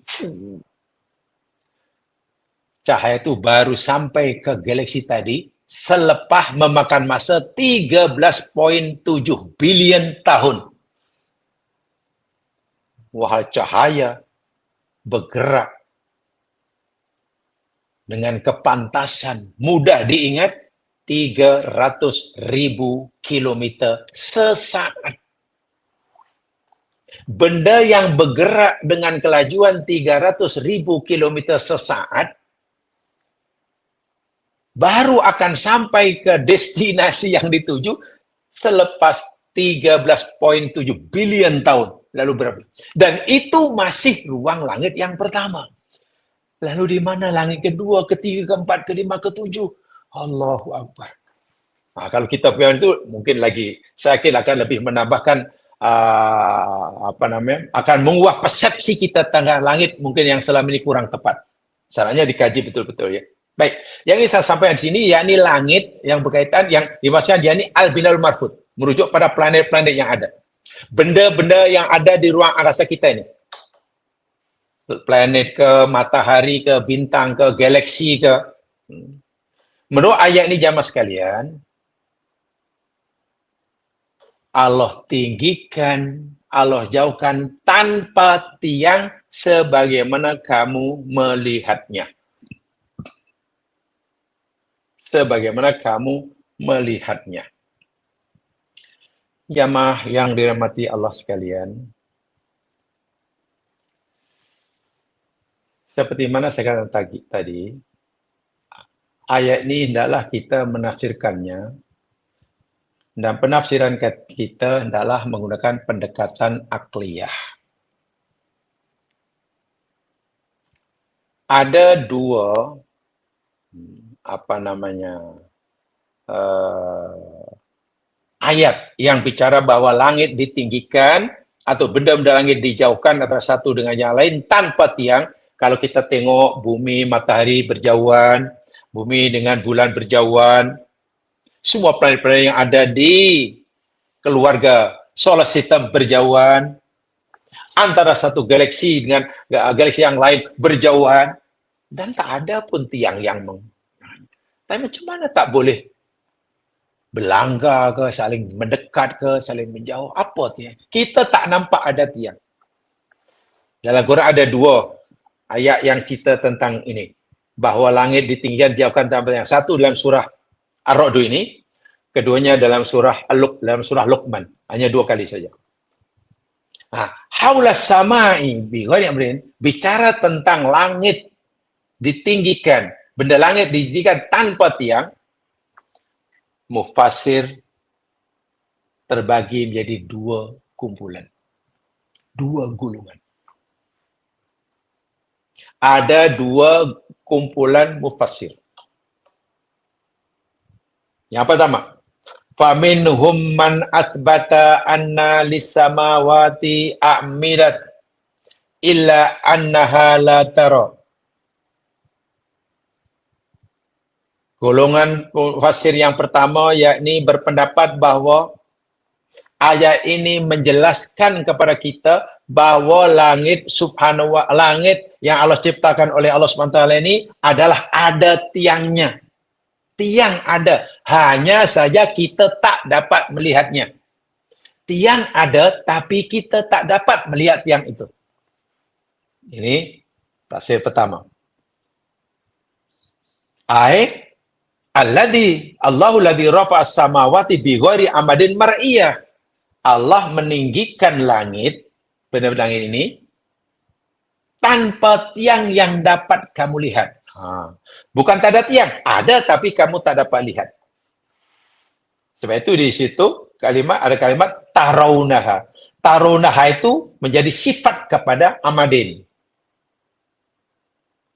cahaya itu baru sampai ke galaksi tadi selepas memakan masa 13,7 bilion tahun. Wahai cahaya bergerak dengan kepantasan mudah diingat 300.000 kilometer sesaat. Benda yang bergerak dengan kelajuan 300.000 kilometer sesaat baru akan sampai ke destinasi yang dituju selepas 13,7 bilion tahun. Lalu berapa? Dan itu masih ruang langit yang pertama. Lalu di mana langit kedua, ketiga, keempat, kelima, ketujuh? Allahu Akbar. Nah, kalau kita punya itu mungkin lagi, saya kira akan lebih menambahkan akan mengubah persepsi kita tentang langit mungkin yang selama ini kurang tepat. Caranya dikaji betul-betul ya. Baik, yang ingin saya sampaikan di sini yakni langit yang berkaitan yang dimaksudkan yakni al-binal marfud, merujuk pada planet-planet yang ada. Benda-benda yang ada di ruang angkasa kita ini. Planet ke, matahari ke, bintang ke, galaksi ke. Menurut ayat ini jamaah sekalian, Allah tinggikan, Allah jauhkan tanpa tiang sebagaimana kamu melihatnya. Sebagaimana kamu melihatnya. Jamaah yang dirahmati Allah sekalian, seperti mana saya katakan tadi, ayat ini hendaklah kita menafsirkannya, dan penafsiran kita hendaklah menggunakan pendekatan akliyah. Ada dua ayat yang bicara bahwa langit ditinggikan atau benda-benda langit dijauhkan antara satu dengan yang lain tanpa tiang. Kalau kita tengok bumi, matahari berjauhan, bumi dengan bulan berjauhan, semua planet-planet yang ada di keluarga solar system berjauhan, antara satu galaksi dengan galaksi yang lain berjauhan, dan tak ada pun tiang yang tapi macam mana tak boleh berlanggar ke, saling mendekat ke, saling menjauh? Apa tiang? Kita tak nampak ada tiang. Dalam Quran ada dua ayat yang cerita tentang ini, bahawa langit ditinggikan jauhkan tanpa tiang. Satu dalam surah Ar-Ra'd ini, keduanya dalam surah Luqman. Hanya dua kali saja. Haula samai bi ghairi amrin, bicara tentang langit ditinggikan, benda langit ditinggikan tanpa tiang. Mufassir terbagi menjadi dua kumpulan, dua gulungan. Ada dua kumpulan mufassir. Yang pertama, faminhum man athbata anna lis-samawati a'mirat illa annaha la tara. Golongan fasir yang pertama yakni berpendapat bahwa ayat ini menjelaskan kepada kita bahwa langit subhanahu wa langit yang Allah ciptakan oleh Allah SWT ini adalah ada tiangnya. Tiang ada, hanya saja kita tak dapat melihatnya. Tiang ada, tapi kita tak dapat melihat tiang itu. Ini tafsir pertama. Allahu ladzi rafa'as samawati bighairi amadin mar'iyah. Allah meninggikan langit, benar-benar langit ini, tanpa tiang yang dapat kamu lihat. Bukan tak ada tiang, ada tapi kamu tak dapat lihat. Sebab itu di situ ada kalimat tarawunaha. Tarawunaha itu menjadi sifat kepada amadin.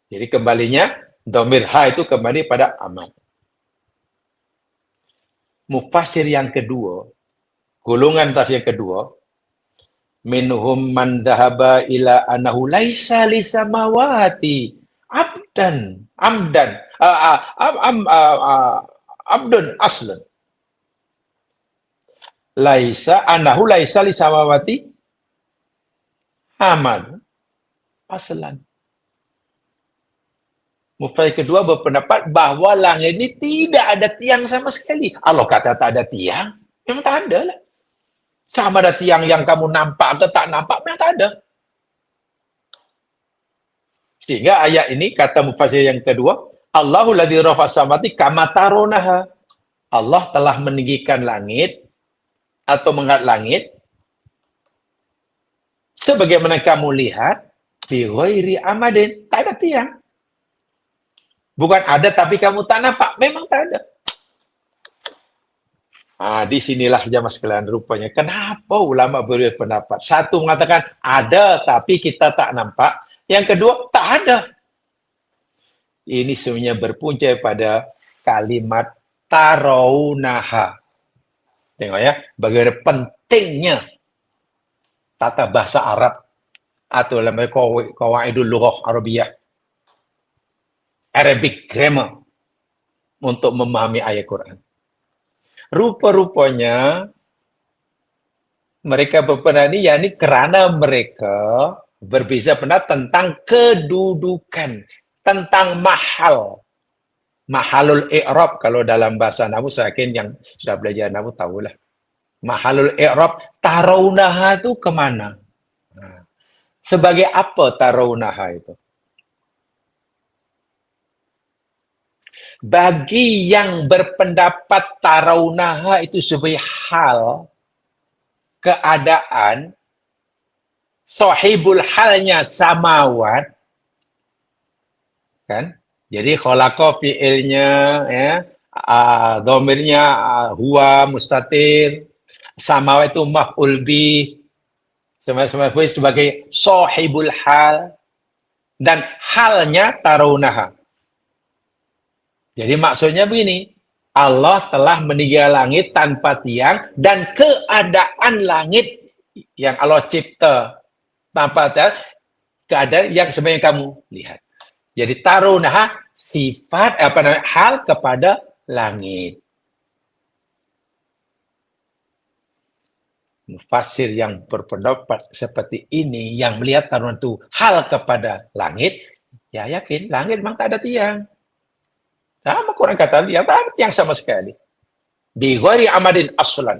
Jadi kembalinya, dhamir ha itu kembali pada amad. Mufassir yang kedua, golongan tafsir yang kedua, minhum man dhahaba ila annahu laisa lisamawati abdun aslan. Laisa lisamawati amad aslan. Mufassir kedua berpendapat bahawa langit ini tidak ada tiang sama sekali. Allah kata tak ada tiang, memang tak ada lah. Sama ada tiang yang kamu nampak atau tak nampak, memang tak ada. Sehingga ayat ini, kata mufassir yang kedua, Allahu ladzi rafa'as samawati kama tarawnaha. Allah telah meninggikan langit atau mengangkat langit sebagaimana kamu lihat bi ghairi amadin, tak ada tiang. Bukan ada tapi kamu tak nampak, memang tak ada. Di sinilah jamaah sekalian rupanya kenapa ulama berbeda pendapat. Satu mengatakan ada tapi kita tak nampak, yang kedua tak ada. Ini sebenarnya berpunca pada kalimat tarawunaha. Tengok ya, bagaimana pentingnya tata bahasa Arab atau dalam qawaidul lughah Arabiyah, Arabic grammar, untuk memahami ayat Quran. Rupa-rupanya mereka berpendapat ini, yakni kerana mereka berbeza pendapat tentang kedudukan, tentang mahalul i'rab. Kalau dalam bahasa Nahwu, saya yakin yang sudah belajar Nahwu tahulah. Mahalul i'rab, tarawunaha itu kemana? Sebagai apa tarawunaha itu? Bagi yang berpendapat tarawunaha itu sebagai hal, keadaan, sahibul halnya samawat, kan? Jadi khalaqa fi'ilnya, ya, dhamirnya huwa mustatir, samawat itu maf'ul bih, sebagai sahibul hal, dan halnya tarawunaha. Jadi maksudnya begini, Allah telah meninggikan langit tanpa tiang, dan keadaan langit yang Allah cipta tanpa tiang, keadaan yang sebenarnya kamu lihat. Jadi tarawunaha sifat hal kepada langit. Mufassir yang berpendapat seperti ini, yang melihat tarawunaha itu hal kepada langit, ya yakin langit memang tak ada tiang. Sama Quran kata dia, tak ada tiang sama sekali. Bi ghairi amadin aslan.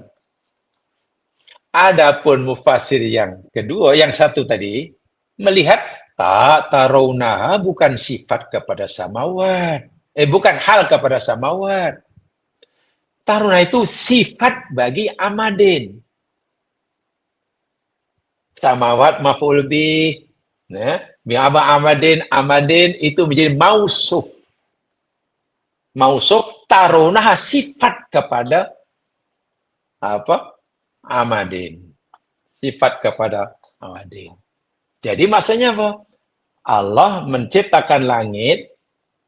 Adapun mufassir yang kedua, yang satu tadi, melihat tak tarawunaha bukan sifat kepada samawat. Bukan hal kepada samawat. Tarawunaha itu sifat bagi amadin. Samawat maf'ul bih. Bi'aba amadin itu menjadi mausuf. Mausuf, tarawunaha sifat kepada amadin. Sifat kepada amadin. Jadi maksudnya apa? Allah menciptakan langit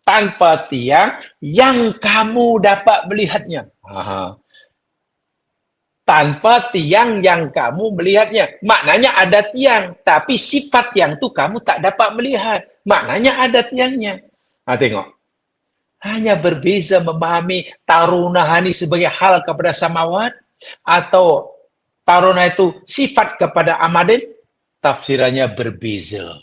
tanpa tiang yang kamu dapat melihatnya. Tanpa tiang yang kamu melihatnya. Maknanya ada tiang, tapi sifat yang itu kamu tak dapat melihat. Maknanya ada tiangnya. Tengok. hanya berbeza memahami tarunahani sebagai hal kepada samawat atau taruna itu sifat kepada amadin, tafsirannya berbeza.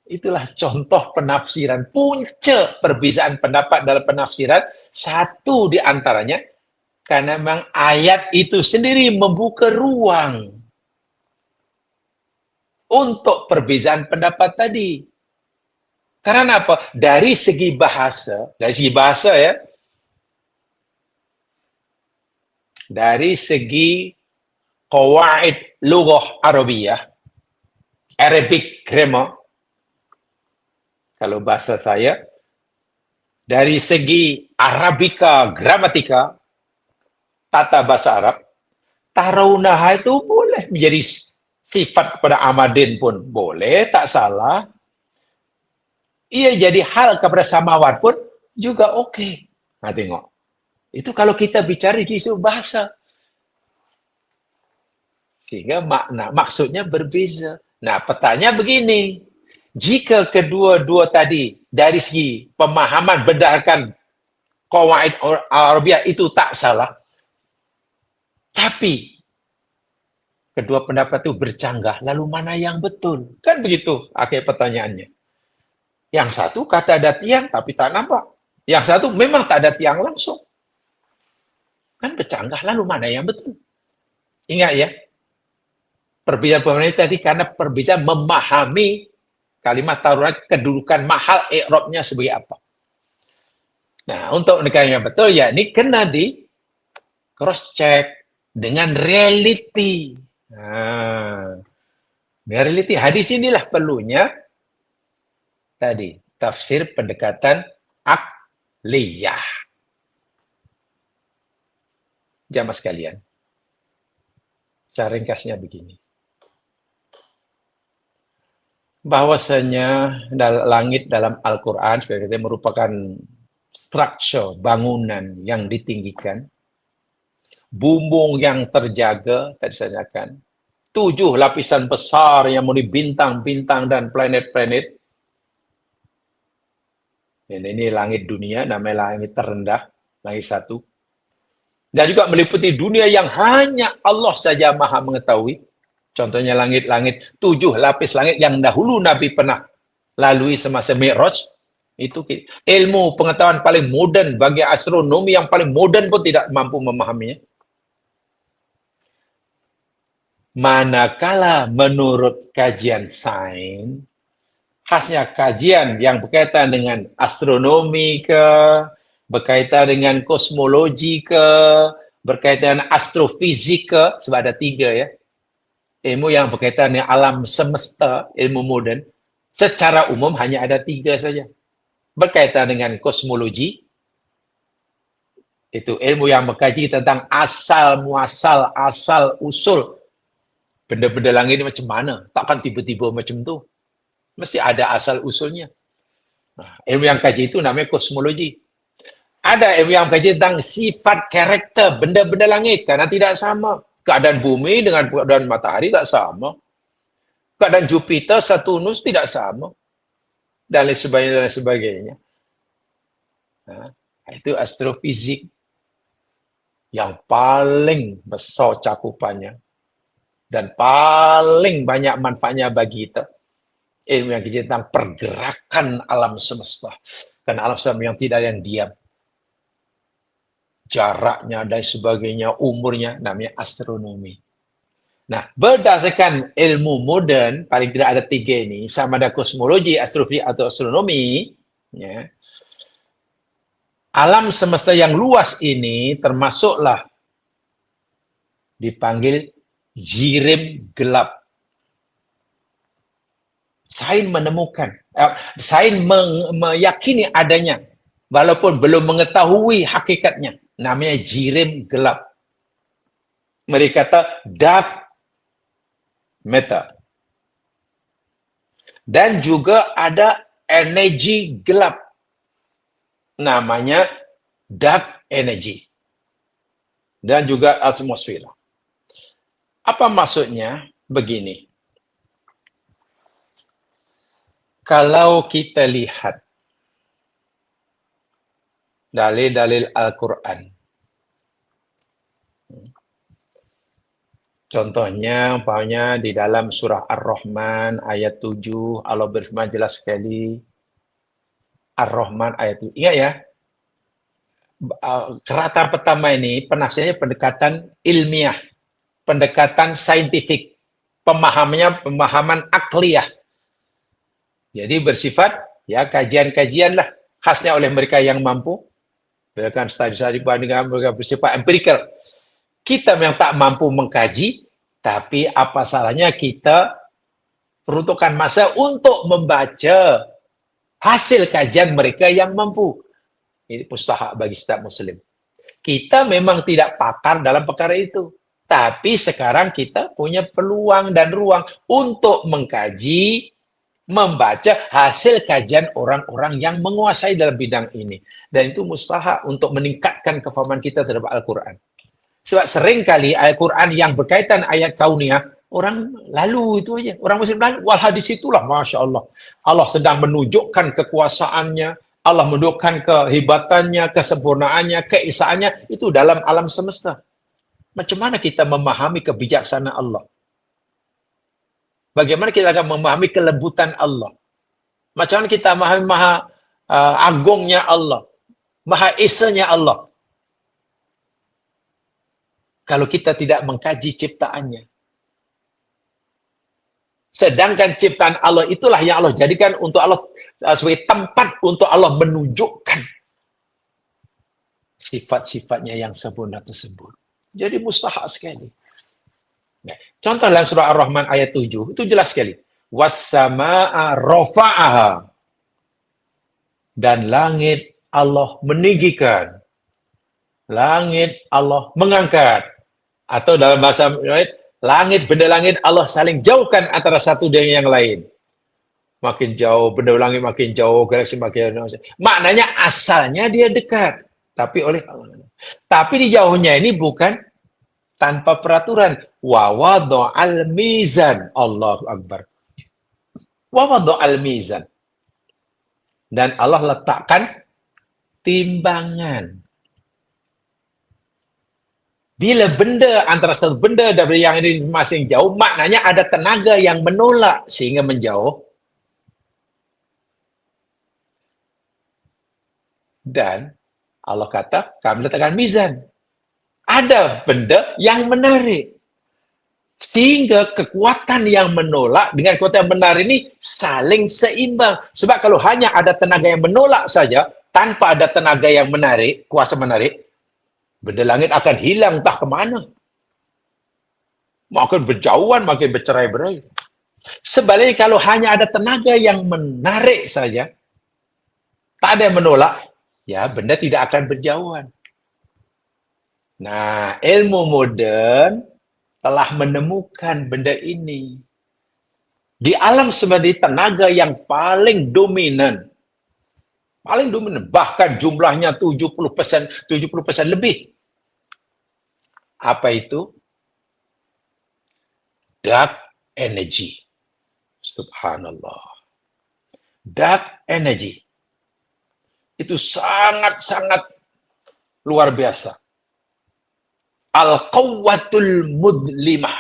Itulah contoh penafsiran, punca perbezaan pendapat dalam penafsiran. Satu di antaranya, karena memang ayat itu sendiri membuka ruang untuk perbezaan pendapat tadi. Karena apa? Dari segi bahasa ya, dari segi qawaid lughah Arabiyah, Arabic grammar, kalau bahasa saya, dari segi Arabika, gramatika, tata bahasa Arab, tarawunaha itu boleh menjadi sifat kepada amadin pun boleh, tak salah. Ia jadi hal kepada samawat pun juga oke. Nah, tengok. Itu kalau kita bicara di isu bahasa. Sehingga maksudnya berbeza. Nah, pertanyaan begini. Jika kedua-dua tadi dari segi pemahaman berdasarkan qawaid Arabiah itu tak salah, tapi kedua pendapat itu bercanggah, lalu mana yang betul? Kan begitu akhir pertanyaannya. Yang satu kata ada tiang tapi tak nampak. Yang satu memang tak ada tiang langsung. Kan bercanggah, lalu mana yang betul? Ingat ya, perbedaan pemerintah tadi karena perbedaan memahami kalimat taruhan kedudukan mahal i'rabnya sebagai apa. Nah, untuk negara yang betul, ya ini kena di cross check dengan reality. Nah, dengan reality. Hadis inilah perlunya tadi tafsir pendekatan akliyah. Jamaah sekalian, secara ringkasnya begini. Bahwasanya langit dalam Al-Quran sebagai merupakan struktur bangunan yang ditinggikan, bumbung yang terjaga, tadi saya katakan, 7 lapisan besar yang meliputi bintang-bintang dan planet-planet. Ini langit dunia, namanya langit terendah, langit 1. Dan juga meliputi dunia yang hanya Allah saja maha mengetahui. Contohnya langit-langit, 7 lapis langit yang dahulu Nabi pernah lalui semasa Mi'raj. Itu ilmu pengetahuan paling moden bagi astronomi yang paling moden pun tidak mampu memahaminya. Manakala menurut kajian sains, khasnya kajian yang berkaitan dengan astronomi ke, berkaitan dengan kosmologi ke, berkaitan dengan astrofisik ke, sebab ada 3 ya. Ilmu yang berkaitan dengan alam semesta, ilmu moden, secara umum hanya ada 3 saja. Berkaitan dengan kosmologi, itu ilmu yang mengkaji tentang asal muasal, asal usul benda-benda langit ini macam mana. Takkan tiba-tiba macam tu. Mesti ada asal usulnya. Nah, ilmu yang kaji itu namanya kosmologi. Ada ilmu yang kaji tentang sifat karakter benda-benda langit karena tidak sama. Keadaan bumi dengan keadaan matahari tak sama. Keadaan Jupiter, Saturnus tidak sama. Dan lain sebagainya. Nah, itu astrofisik yang paling besar cakupannya dan paling banyak manfaatnya bagi kita. Ilmu yang kaji tentang pergerakan alam semesta. Karena alam semesta yang tidak ada yang diam. Jaraknya dan sebagainya, umurnya, namanya astronomi. Nah, berdasarkan ilmu modern, paling tidak ada 3 ini, sama ada kosmologi, astrofisik atau astronomi, ya, alam semesta yang luas ini termasuklah dipanggil jirim gelap. Sains menemukan, sains meyakini adanya, walaupun belum mengetahui hakikatnya, namanya jirim gelap. Mereka kata dark matter. Dan juga ada energi gelap, namanya dark energy. Dan juga atmosfer. Apa maksudnya? Begini. Kalau kita lihat dalil-dalil Al-Quran. Contohnya, umpamanya di dalam surah Ar-Rahman ayat 7, Allah berfirman jelas sekali. Ar-Rahman ayat 7. Ingat ya, keratan pertama ini penafsirannya pendekatan ilmiah, pendekatan saintifik, pemahaman akliyah. Jadi bersifat ya kajian-kajian lah, khasnya oleh mereka yang mampu. Berdasarkan studi-studi bandingan, mereka bersifat empirikal. Kita yang tak mampu mengkaji, tapi apa salahnya kita peruntukkan masa untuk membaca hasil kajian mereka yang mampu. Ini mustahak bagi setiap muslim. Kita memang tidak pakar dalam perkara itu. Tapi sekarang kita punya peluang dan ruang untuk mengkaji, membaca hasil kajian orang-orang yang menguasai dalam bidang ini. Dan itu mustahak untuk meningkatkan kefahaman kita terhadap Al-Quran. Sebab seringkali Al-Quran yang berkaitan ayat kauniyah, orang lalu itu aja. Orang muslim lalu, wal hadis itulah, Masya Allah. Allah sedang menunjukkan kekuasaannya, Allah menunjukkan kehebatannya, kesempurnaannya, keesaannya, itu dalam alam semesta. Macam mana kita memahami kebijaksanaan Allah? Bagaimana kita akan memahami kelembutan Allah? Macam mana kita memahami maha agungnya Allah, maha esanya Allah? Kalau kita tidak mengkaji ciptaannya. Sedangkan ciptaan Allah itulah yang Allah jadikan untuk Allah sebagai tempat untuk Allah menunjukkan sifat-sifatnya yang sempurna tersebut. Jadi mustahak sekali. Nah, contoh dalam surah Ar-Rahman ayat 7, itu jelas sekali. Was-samaa'a rafa'aha. Dan langit Allah meninggikan. Langit Allah mengangkat. Atau dalam bahasa langit, benda langit Allah saling jauhkan antara satu dengan yang lain. Makin jauh, benda langit makin jauh, galaksi makin jauh. Maknanya asalnya dia dekat. Tapi oleh Allah. Tapi di jauhnya ini bukan tanpa peraturan. Wa wada'al mizan. Allahu Akbar. Wa wada'al mizan. Dan Allah letakkan timbangan. Bila benda antara satu benda dari yang ini masing jauh, maknanya ada tenaga yang menolak sehingga menjauh. Dan Allah kata, kami letakkan mizan. Ada benda yang menarik. Sehingga kekuatan yang menolak dengan kekuatan yang benar ini saling seimbang. Sebab kalau hanya ada tenaga yang menolak saja, tanpa ada tenaga yang menarik, kuasa menarik, benda langit akan hilang entah ke mana. Makin berjauhan, makin bercerai-berai. Sebaliknya kalau hanya ada tenaga yang menarik saja, tak ada yang menolak, ya benda tidak akan berjauhan. Nah, ilmu modern telah menemukan benda ini. Di alam semesta tenaga yang paling dominan. Paling dominan. Bahkan jumlahnya 70% lebih. Apa itu? Dark energy. Subhanallah. Dark energy. Itu sangat-sangat luar biasa. Al-Quwwatul Mudlimah.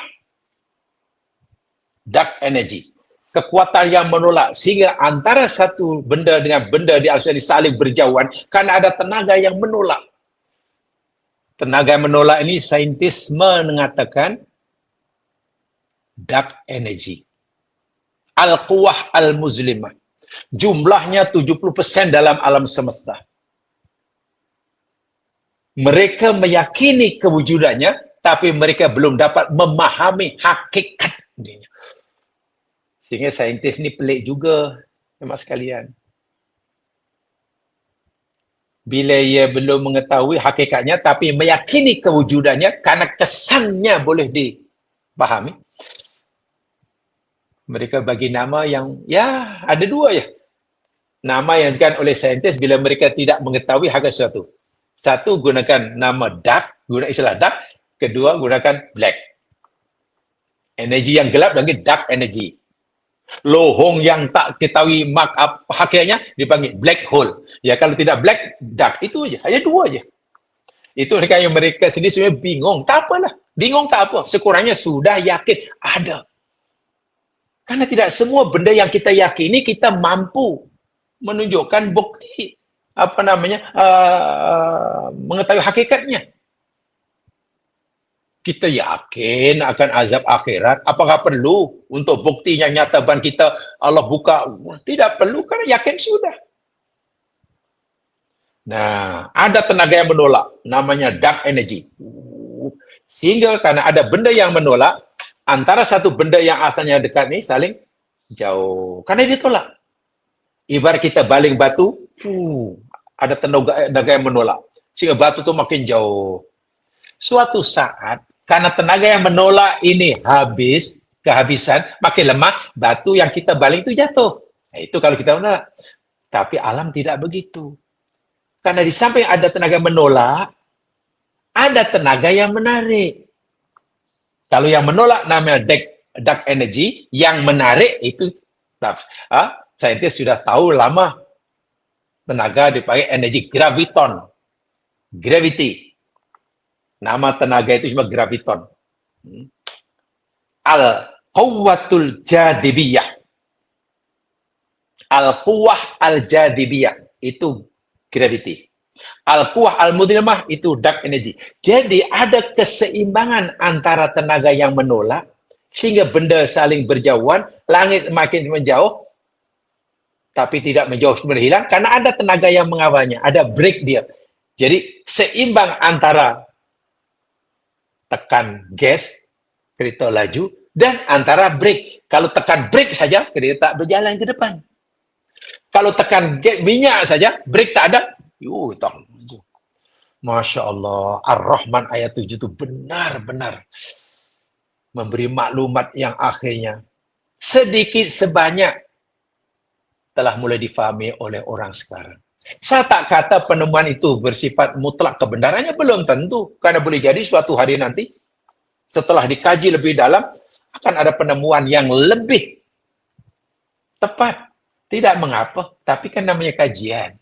Dark energy. Kekuatan yang menolak. Sehingga antara satu benda dengan benda di alam saling berjauhan. Karena ada tenaga yang menolak. Tenaga yang menolak ini saintis mengatakan dark energy. Al-Quwwah Al-Muzlimah. Jumlahnya 70% dalam alam semesta. Mereka meyakini kewujudannya, tapi mereka belum dapat memahami hakikatnya. Sehingga saintis ini pelik juga, memang sekalian. Bila ia belum mengetahui hakikatnya, tapi meyakini kewujudannya, karena kesannya boleh dipahami, mereka bagi nama yang, ya ada dua ya. Nama yang diberikan oleh saintis bila mereka tidak mengetahui hakikat sesuatu. Satu, gunakan nama dark, guna istilah dark. Kedua, gunakan black. Energi yang gelap dan dark energy. Lohong yang tak ketahui hakikatnya dipanggil black hole. Ya kalau tidak black, dark. Itu aja. Hanya dua aja. Itu mereka yang mereka sendiri sebenarnya bingung. Tak apalah. Bingung tak apa. Sekurangnya sudah yakin ada. Karena tidak semua benda yang kita yakini kita mampu menunjukkan bukti mengetahui hakikatnya. Kita yakin akan azab akhirat, apakah perlu untuk buktinya nyata ban kita Allah buka? Tidak perlu, karena yakin sudah. Nah, ada tenaga yang menolak, namanya dark energy. Sehingga karena ada benda yang menolak, antara satu benda yang asalnya dekat ini saling jauh. Karena ditolak. Ibarat kita baling batu, ada tenaga yang menolak. Sehingga batu itu makin jauh. Suatu saat, karena tenaga yang menolak ini kehabisan, makin lemah, batu yang kita baling itu jatuh. Nah, itu kalau kita menolak. Tapi alam tidak begitu. Karena di samping ada tenaga menolak, ada tenaga yang menarik. Kalau yang menolak namanya dark energy, yang menarik itu saintis sudah tahu lama tenaga dipakai energi graviton. Gravity. Nama tenaga itu cuma graviton. Al-quwwatul jadibiyah. Al-quwwah al-jadibiyah. Itu gravity. Al-quwwah al-mudhimah itu dark energy. Jadi ada keseimbangan antara tenaga yang menolak, sehingga benda saling berjauhan, langit makin menjauh, tapi tidak menjauh berhilang, karena ada tenaga yang mengawalnya, ada break dia. Jadi seimbang antara tekan gas, kereta laju, dan antara brake. Kalau tekan brake saja, kereta tak berjalan ke depan. Kalau tekan gas, minyak saja, brake tak ada, Masya Allah, Ar-Rahman ayat 7 itu benar-benar memberi maklumat yang akhirnya sedikit sebanyak telah mulai difahami oleh orang sekarang. Saya tak kata penemuan itu bersifat mutlak kebenarannya, belum tentu. Karena boleh jadi suatu hari nanti, setelah dikaji lebih dalam, akan ada penemuan yang lebih tepat. Tidak mengapa, tapi kan namanya kajian.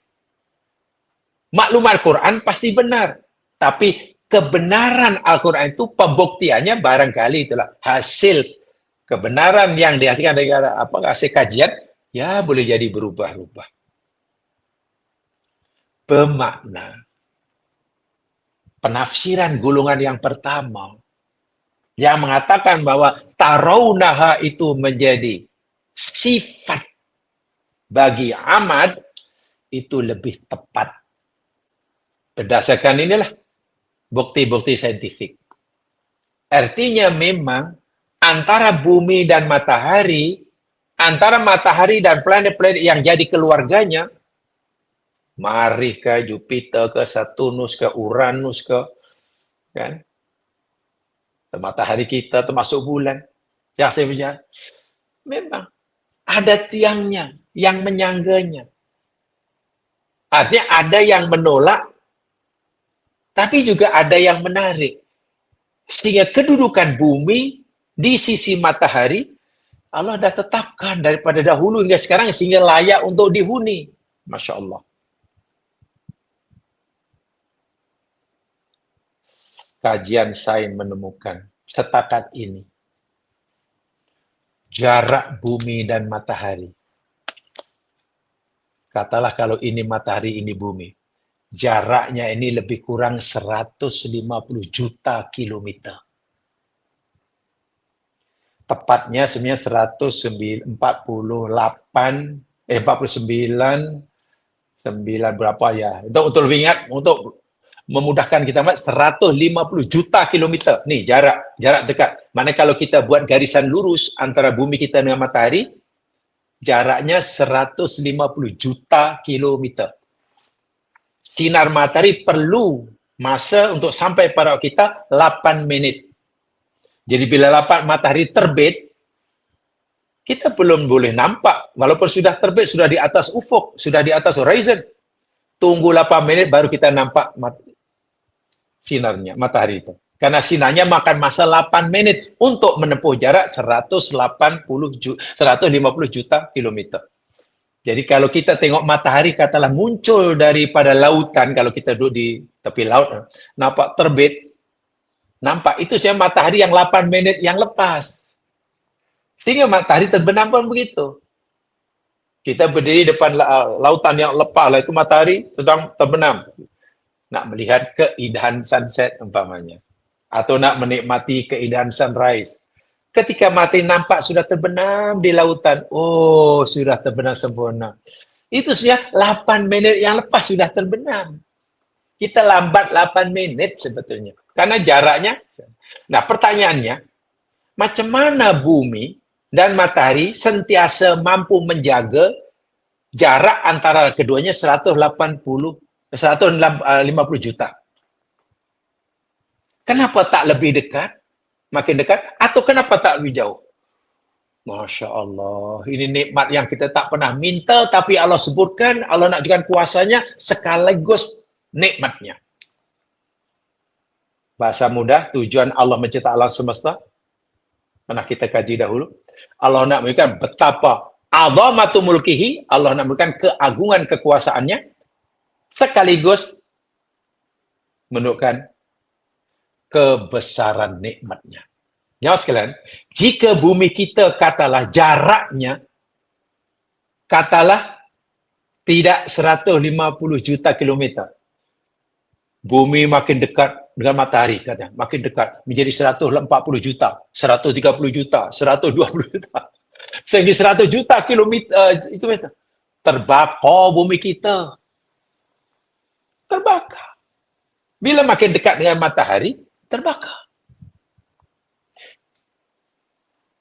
Maklumat Quran pasti benar. Tapi kebenaran Al-Quran itu pembuktiannya barangkali itulah hasil kebenaran yang dihasilkan dari hasil kajian, ya boleh jadi berubah-ubah. Pemakna penafsiran golongan yang pertama yang mengatakan bahwa tarawunaha itu menjadi sifat bagi amad, itu lebih tepat berdasarkan inilah bukti-bukti saintifik. Artinya memang antara bumi dan matahari, antara matahari dan planet-planet yang jadi keluarganya, Marikh ke, Jupiter ke, Saturnus ke, Uranus ke, kan? Matahari kita termasuk bulan yang saya bicara. Memang ada tiangnya yang menyangganya. Artinya ada yang menolak, tapi juga ada yang menarik. Sehingga kedudukan bumi di sisi matahari, Allah dah tetapkan daripada dahulu hingga sekarang sehingga layak untuk dihuni. Masya Allah. Kajian sains menemukan setakat ini. Jarak bumi dan matahari. Katalah kalau ini matahari, ini bumi. Jaraknya ini lebih kurang 150 juta kilometer. Tepatnya sebenarnya 49, berapa ya? Untuk lebih ingat, untuk memudahkan kita, 150 juta kilometer. Nih jarak dekat. Mana kalau kita buat garisan lurus antara bumi kita dengan matahari, jaraknya 150 juta kilometer. Sinar matahari perlu masa untuk sampai pada kita 8 menit. Jadi bila matahari terbit, kita belum boleh nampak. Walaupun sudah terbit, sudah di atas ufuk, sudah di atas horizon. Tunggu 8 menit baru kita nampak sinarnya, matahari itu. Karena sinarnya makan masa 8 menit untuk menempuh jarak 150 juta kilometer. Jadi kalau kita tengok matahari katalah muncul daripada lautan, kalau kita duduk di tepi laut, nampak terbit, nampak itu saya matahari yang 8 menit yang lepas. Sehingga matahari terbenam pun begitu. Kita berdiri depan lautan yang lepas lah, itu matahari sedang terbenam. Nak melihat keindahan sunset umpamanya. Atau nak menikmati keindahan sunrise. Ketika matahari nampak sudah terbenam di lautan, oh sudah terbenam sempurna. Itu sudah 8 menit yang lepas sudah terbenam. Kita lambat 8 menit sebetulnya. Karena jaraknya. Nah pertanyaannya, macam mana bumi dan matahari sentiasa mampu menjaga jarak antara keduanya 150 juta. Kenapa tak lebih dekat? Makin dekat? Atau kenapa tak lebih jauh? Masya Allah. Ini nikmat yang kita tak pernah minta, tapi Allah sebutkan, Allah nakkan kuasanya sekaligus nikmatnya. Bahasa mudah, tujuan Allah mencipta alam semesta. Pernah kita kaji dahulu. Allah nak memberikan betapa azamatu mulkihi, Allah nak memberikan keagungan kekuasaannya, sekaligus menunjukkan kebesaran nikmatnya. Jawab sekalian, jika bumi kita katalah jaraknya, katalah tidak 150 juta kilometer. Bumi makin dekat dengan matahari, katanya, makin dekat, menjadi 140 juta, 130 juta, 120 juta. Sehingga 100 juta kilometer, itu terbakar bumi kita. Terbakar. Bila makin dekat dengan matahari, terbakar.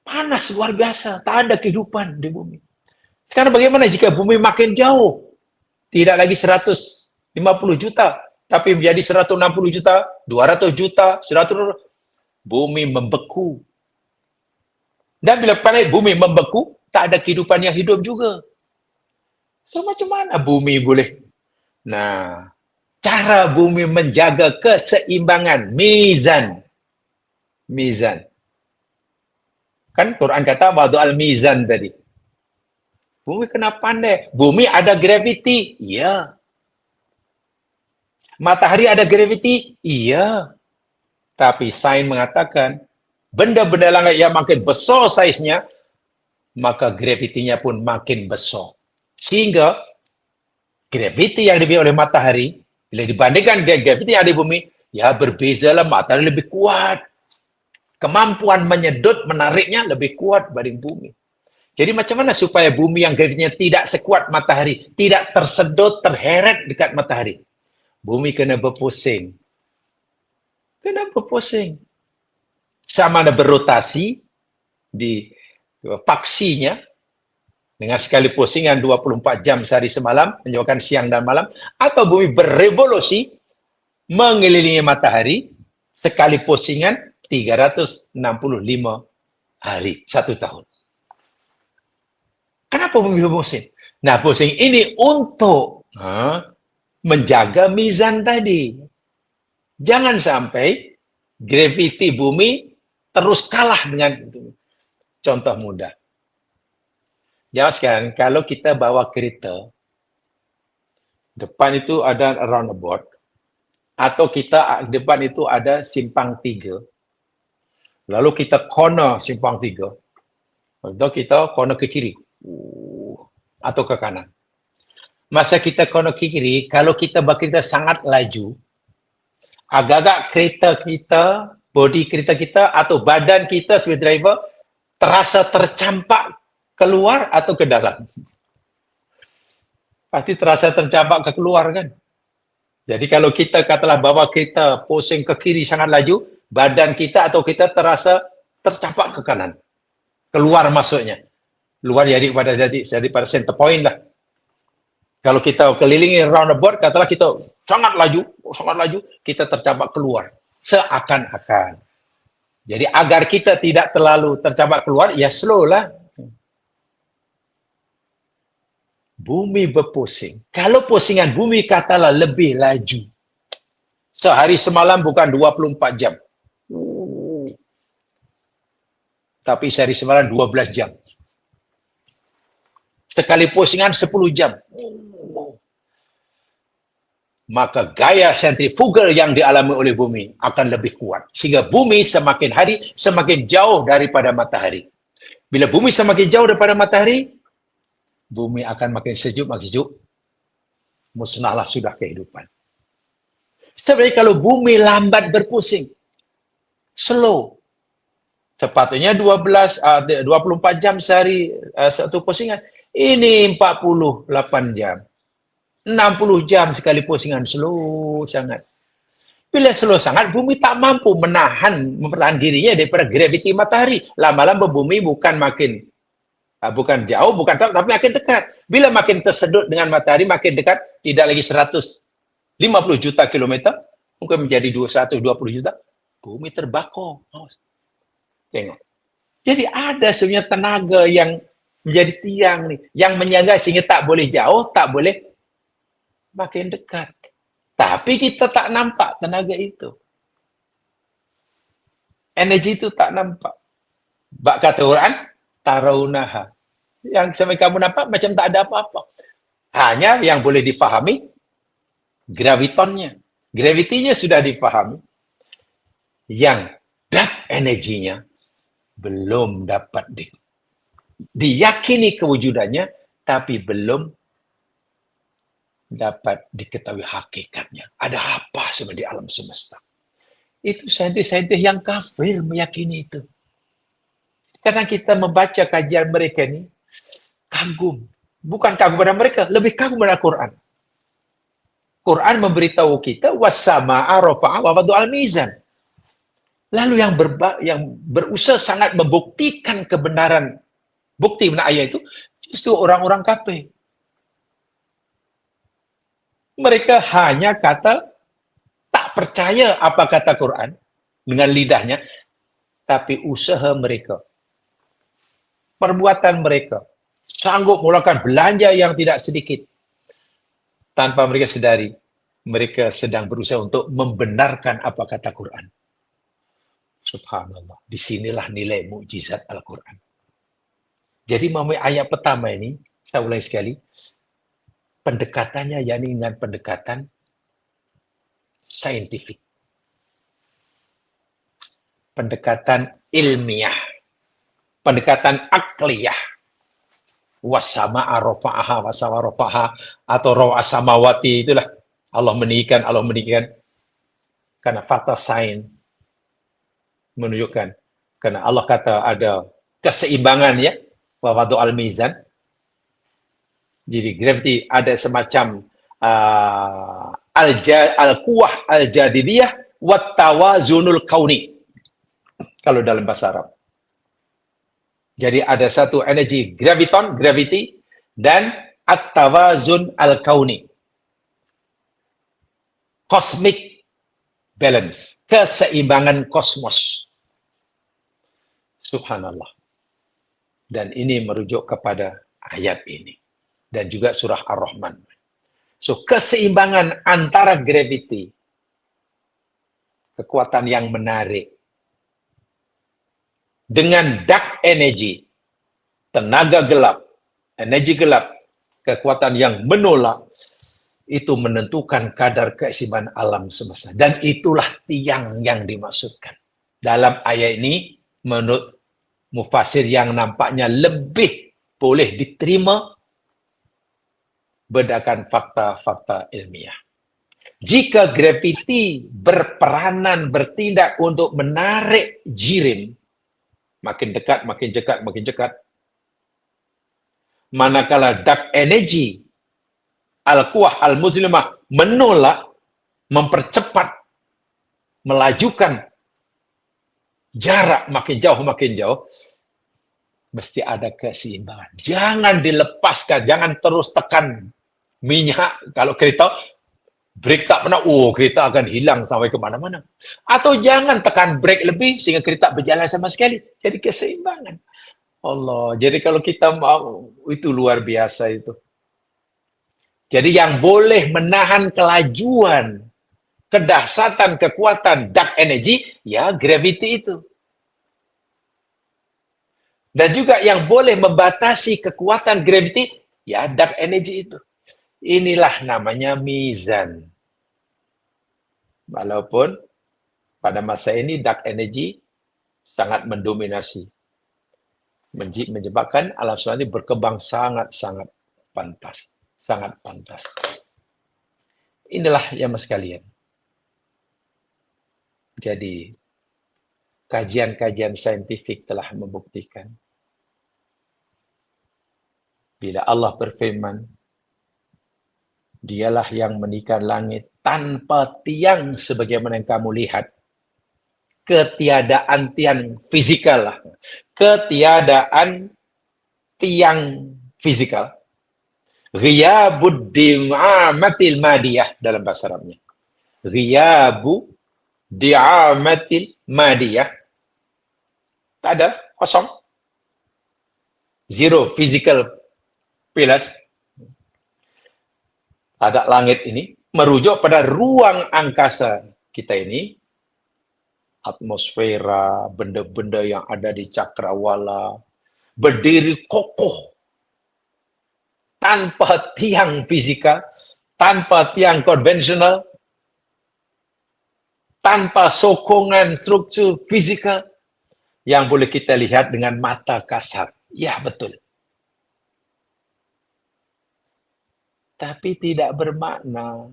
Panas luar biasa, tak ada kehidupan di bumi. Sekarang bagaimana jika bumi makin jauh? Tidak lagi 150 juta, tapi menjadi 160 juta, 200 juta, 100, bumi membeku. Dan bila planet bumi membeku, tak ada kehidupan yang hidup juga. So macam mana bumi boleh? Nah, cara bumi menjaga keseimbangan, mizan. Mizan. Kan Quran kata ba'du al-mizan tadi. Bumi kena pandai. Bumi ada graviti. Iya. Matahari ada graviti. Iya. Tapi sains mengatakan benda-benda langit yang makin besar saiznya, maka gravitinya pun makin besar. Sehingga graviti yang dimiliki oleh matahari, bila dibandingkan graviti yang ada di bumi, ya berbezalah, matahari lebih kuat. Kemampuan menyedot, menariknya lebih kuat dibanding bumi. Jadi macam mana supaya bumi yang gravitinya tidak sekuat matahari, tidak tersedot, terheret dekat matahari? Bumi kena berpusing. Kena berpusing. Sama ada berotasi di faksinya, dengan sekali pusingan 24 jam sehari semalam, menyebabkan siang dan malam, atau bumi berevolusi mengelilingi matahari, sekali pusingan 365 hari, 1 tahun. Kenapa bumi berpusing? Nah, pusing ini untuk menjaga mizan tadi. Jangan sampai graviti bumi terus kalah dengan itu. Contoh mudah. Jawab sekarang, kalau kita bawa kereta, depan itu ada roundabout, atau kita depan itu ada simpang 3, lalu kita corner simpang 3, atau kita corner ke kiri, atau ke kanan. Masa kita corner ke kiri, kalau kita berkereta sangat laju, agak-agak kereta kita, bodi kereta kita, atau badan kita sebagai driver, terasa tercampak keluar atau ke dalam. Pasti terasa tercampak ke keluar kan. Jadi kalau kita katalah bawa kereta pusing ke kiri sangat laju, badan kita atau kita terasa tercampak ke kanan. Keluar masuknya. Luar jadi pada center point lah. Kalau kita kelilingi roundabout, katalah kita sangat laju, kita tercampak keluar. Seakan-akan. Jadi agar kita tidak terlalu tercampak keluar, ya slow lah. Bumi berpusing. Kalau pusingan bumi katalah lebih laju. Sehari semalam bukan 24 jam. Tapi sehari semalam 12 jam. Sekali pusingan 10 jam. Maka gaya sentrifugal yang dialami oleh bumi akan lebih kuat. Sehingga bumi semakin hari semakin jauh daripada matahari. Bila bumi semakin jauh daripada matahari, bumi akan makin sejuk. Musnahlah sudah kehidupan. Sebenarnya kalau bumi lambat berpusing, slow, sepatutnya 24 jam sehari satu pusingan. Ini 48 jam. 60 jam sekali pusingan, slow sangat. Bila slow sangat, bumi tak mampu mempertahan dirinya daripada graviti matahari. Lama-lama bumi bukan jauh, bukan jauh, tapi makin dekat. Bila makin tersedut dengan matahari, makin dekat, tidak lagi 150 juta kilometer, mungkin menjadi 120 juta, bumi terbakar. Tengok. Jadi ada sebenarnya tenaga yang menjadi tiang nih, yang menjaga sehingga tak boleh jauh, tak boleh makin dekat. Tapi kita tak nampak tenaga itu. Energi itu tak nampak. Bak kata Quran, tarawunaha. Yang sampai kamu nampak macam tak ada apa-apa. Hanya yang boleh difahami gravitonnya. Gravitinya sudah difahami. Yang dark energinya belum dapat diyakini kewujudannya, tapi belum dapat diketahui hakikatnya. Ada apa sebenarnya di alam semesta? Itu saintis-saintis yang kafir meyakini itu. Karena kita membaca kajian mereka ini, kagum. Bukan kagum pada mereka, lebih kagum pada Quran. Quran memberitahu kita, was-samaa'a rafa'a wa wada'al mizan. Lalu yang berusaha sangat membuktikan kebenaran bukti benar ayat itu, justru orang-orang kafir. Mereka hanya tak percaya apa kata Quran dengan lidahnya, tapi usaha mereka, perbuatan mereka, sanggup melakukan belanja yang tidak sedikit. Tanpa mereka sedari, mereka sedang berusaha untuk membenarkan apa kata Quran. Subhanallah, disinilah nilai mukjizat Al-Quran. Jadi ayat pertama ini, saya ulangi sekali, pendekatannya yakni dengan pendekatan saintifik. Pendekatan ilmiah. Pendekatan akliyah. Wasama'a rafa'aha wasawa rafa'aha atau rawa samawati, itulah Allah meninggikan. Karena fakta sains menunjukkan. Karena Allah kata ada keseimbangan ya. Wa wada'al mizan. Jadi gravity ada semacam al-quwah al-jadidiyah wat tawazunul kauni. Kalau dalam bahasa Arab. Jadi ada satu energi gravity, dan at-tawazun al-kauni. Cosmic balance, keseimbangan kosmos. Subhanallah. Dan ini merujuk kepada ayat ini. Dan juga surah Ar-Rahman. So, keseimbangan antara gravity, kekuatan yang menarik, dengan dark energy, tenaga gelap, energi gelap, kekuatan yang menolak, itu menentukan kadar keseimbangan alam semesta. Dan itulah tiang yang dimaksudkan. Dalam ayat ini, menurut mufasir yang nampaknya lebih boleh diterima berdasarkan fakta-fakta ilmiah. Jika graviti bertindak untuk menarik jirim, makin dekat, makin dekat. Manakala dark energy, al-quwah al-muslimah, menolak, mempercepat, melajukan jarak makin jauh, mesti ada keseimbangan. Jangan dilepaskan, jangan terus tekan minyak. Kalau kereta, brake tak pernah, kereta akan hilang sampai kemana-mana. Atau jangan tekan brake lebih sehingga kereta berjalan sama sekali. Jadi keseimbangan. Allah, jadi kalau kita mau, itu luar biasa itu. Jadi yang boleh menahan kelajuan, kedahsyatan, kekuatan, dark energy, ya gravity itu. Dan juga yang boleh membatasi kekuatan gravity, ya dark energy itu. Inilah namanya mizan. Walaupun pada masa ini dark energy sangat mendominasi, menyebabkan alam semesta ini berkembang sangat-sangat pantas. Sangat pantas. Inilah yang sekalian. Jadi, kajian-kajian saintifik telah membuktikan bila Allah berfirman, Dialah yang menikan langit tanpa tiang sebagaimana yang kamu lihat. Ketiadaan tiang fisikal. Ketiadaan tiang fisikal. Ghiyabud di'amatil madiyah dalam bahasa Arabnya. Ghiyabu di'amatil madiyah. Tak ada, kosong. Zero physical pillars. Ada langit ini merujuk pada ruang angkasa kita ini, atmosfera, benda-benda yang ada di cakrawala, berdiri kokoh tanpa tiang fisika, tanpa tiang konvensional, tanpa sokongan struktur fisika yang boleh kita lihat dengan mata kasar. Ya, betul. Tapi tidak bermakna.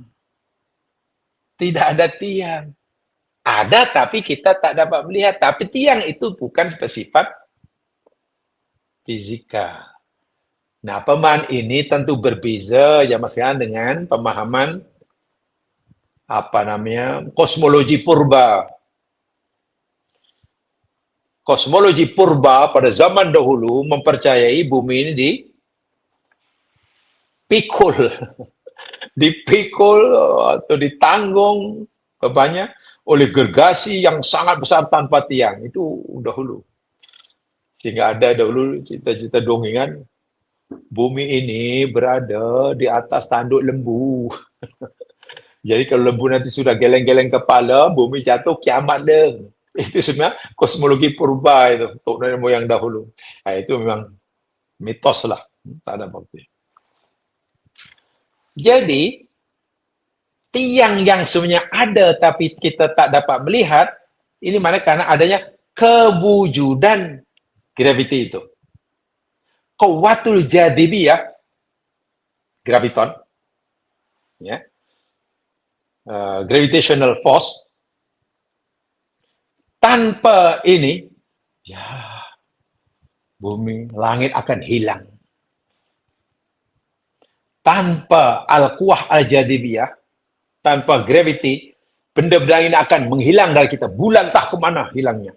Tidak ada tiang. Ada, tapi kita tak dapat melihat. Tapi tiang itu bukan bersifat fisika. Nah, pemahaman ini tentu berbeza ya Mas ya dengan pemahaman kosmologi purba. Kosmologi purba pada zaman dahulu mempercayai bumi ini dipikul atau ditanggung bebannya oleh gergasi yang sangat besar tanpa tiang. Itu dahulu. Sehingga ada dahulu cita-cita dongengan, bumi ini berada di atas tanduk lembu. Jadi kalau lembu nanti sudah geleng-geleng kepala, bumi jatuh, kiamat dah. Itu sebenarnya kosmologi purba itu, untuk nenek moyang dahulu. Nah, itu memang mitos lah, tak ada bukti. Jadi, tiang yang sebenarnya ada tapi kita tak dapat melihat, ini mana karena adanya kewujudan gravity itu. Kuwatul jadibiyah, graviton, ya, gravitational force, tanpa ini, ya, bumi, langit akan hilang. Tanpa al-quwah al-jadibiyah, tanpa gravity, benda-benda ini akan menghilang dari kita. Bulan tak kemana hilangnya.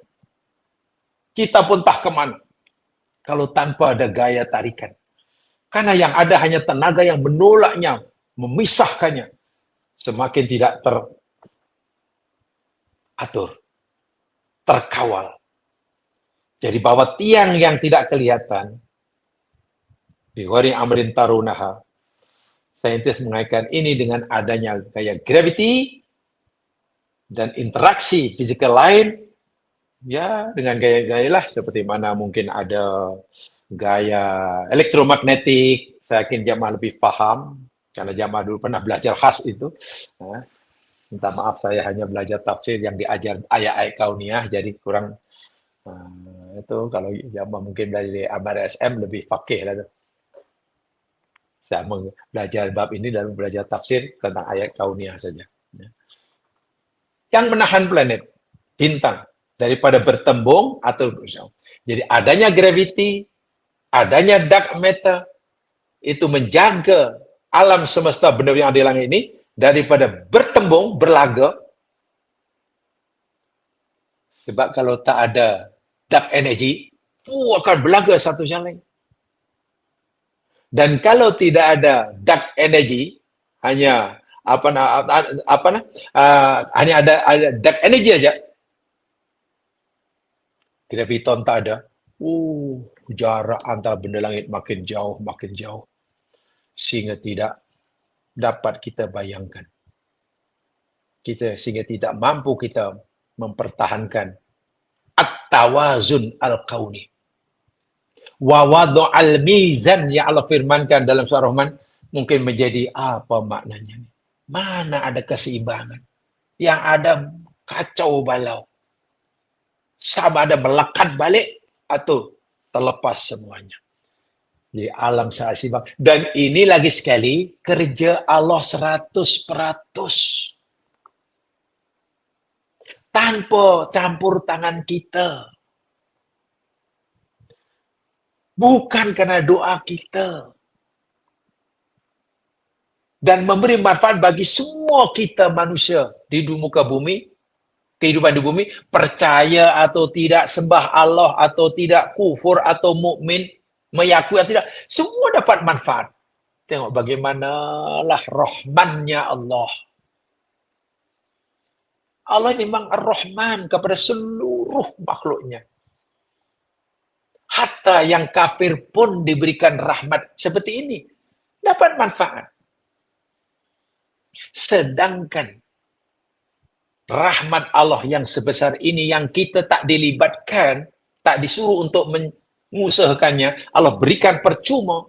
Kita pun tak kemana. Kalau tanpa ada gaya tarikan. Karena yang ada hanya tenaga yang menolaknya, memisahkannya. Semakin tidak teratur, terkawal. Jadi bahwa tiang yang tidak kelihatan, biwari amrin tarunaha, saintis mengaitkan ini dengan adanya gaya gravity dan interaksi fisikal lain, ya dengan gaya-gaya lah, seperti mana mungkin ada gaya elektromagnetik. Saya yakin jamaah lebih paham, karena jamaah dulu pernah belajar khas itu. Minta maaf, saya hanya belajar tafsir yang diajar ayat-ayat kauniyah, jadi kurang itu. Kalau jamaah mungkin belajar di Abar SM lebih fakih lah. Saya belajar bab ini dan belajar tafsir tentang ayat kauniyah saja. Yang menahan planet, bintang, daripada bertembung atau bersama. Jadi adanya gravity, adanya dark matter, itu menjaga alam semesta benda yang ada di langit ini daripada bertembung, berlaga. Sebab kalau tak ada dark energy, akan berlaga satu yang lain. Dan kalau tidak ada dark energy, hanya hanya ada dark energy aja, graviton tak ada, jarak antara benda langit makin jauh, sehingga tidak dapat kita bayangkan. Sehingga tidak mampu kita mempertahankan at-tawazun al-kauni. Wa wada'al mizan, ya Allah firmankan dalam surah Rahman, mungkin menjadi apa maknanya? Mana ada keseimbangan? Yang ada kacau balau. Sama ada melekat balik atau terlepas semuanya. Di alam seimbang. Dan ini lagi sekali kerja Allah 100%. Tanpa campur tangan kita. Bukan karena doa kita. Dan memberi manfaat bagi semua kita manusia di muka bumi, kehidupan di bumi, percaya atau tidak, sembah Allah atau tidak, kufur atau mukmin, meyakui atau tidak, semua dapat manfaat. Tengok bagaimanalah rahmannya Allah. Allah memang Ar-Rahman kepada seluruh makhluknya. Hatta yang kafir pun diberikan rahmat seperti ini. Dapat manfaat. Sedangkan rahmat Allah yang sebesar ini yang kita tak dilibatkan, tak disuruh untuk mengusahakannya, Allah berikan percuma.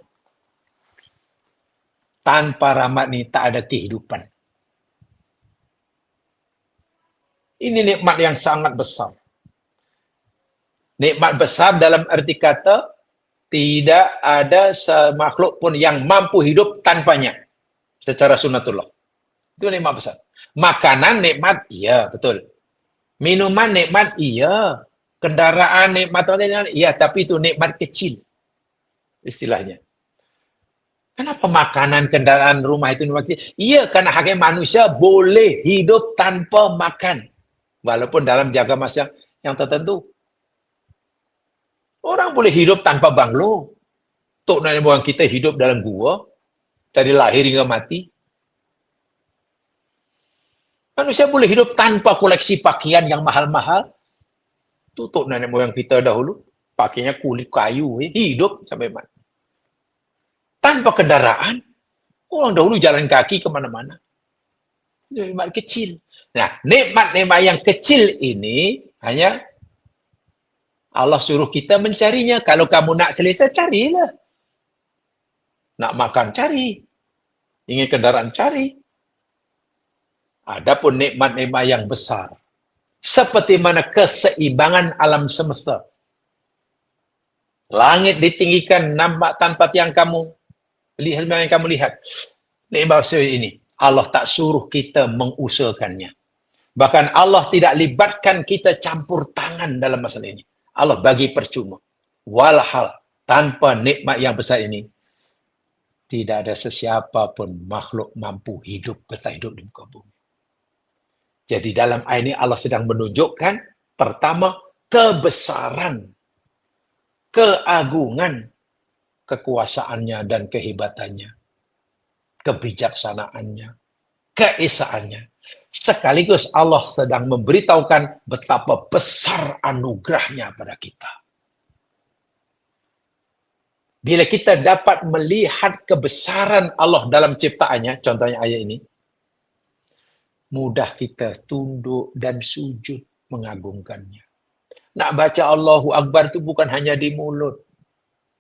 Tanpa rahmat ini tak ada kehidupan. Ini nikmat yang sangat besar. Nikmat besar dalam arti kata, tidak ada makhluk pun yang mampu hidup tanpanya. Secara sunnatullah. Itu nikmat besar. Makanan nikmat, iya betul. Minuman nikmat, iya. Kendaraan nikmat, iya. Tapi itu nikmat kecil. Istilahnya. Kenapa makanan, kendaraan, rumah itu nikmat kecil? Iya, karena haknya manusia boleh hidup tanpa makan. Walaupun dalam jangka masa yang tertentu. Orang boleh hidup tanpa banglo. Tok nenek moyang kita hidup dalam gua. Dari lahir hingga mati. Manusia boleh hidup tanpa koleksi pakaian yang mahal-mahal. Tutup nenek moyang kita dahulu. Pakainya kulit kayu. Hidup sampai mati. Tanpa kendaraan. Orang dahulu jalan kaki kemana-mana. Nikmat kecil. Nah, nikmat-nikmat yang kecil ini hanya Allah suruh kita mencarinya. Kalau kamu nak selesa, carilah. Nak makan, cari. Ingin kendaraan, cari. Adapun nikmat-nikmat yang besar. Seperti mana keseimbangan alam semesta. Langit ditinggikan nampak tanpa yang kamu lihat. Nikmat besar ini. Allah tak suruh kita mengusahakannya. Bahkan Allah tidak libatkan kita campur tangan dalam masalah ini. Allah bagi percuma. Walhal tanpa nikmat yang besar ini, tidak ada sesiapa pun makhluk mampu bertahan hidup di muka bumi. Jadi dalam ayat ini Allah sedang menunjukkan pertama kebesaran, keagungan, kekuasaannya dan kehebatannya, kebijaksanaannya, keesaannya. Sekaligus Allah sedang memberitahukan betapa besar anugerahnya pada kita. Bila kita dapat melihat kebesaran Allah dalam ciptaannya, contohnya ayat ini, mudah kita tunduk dan sujud mengagungkannya. Nak baca Allahu Akbar itu bukan hanya di mulut,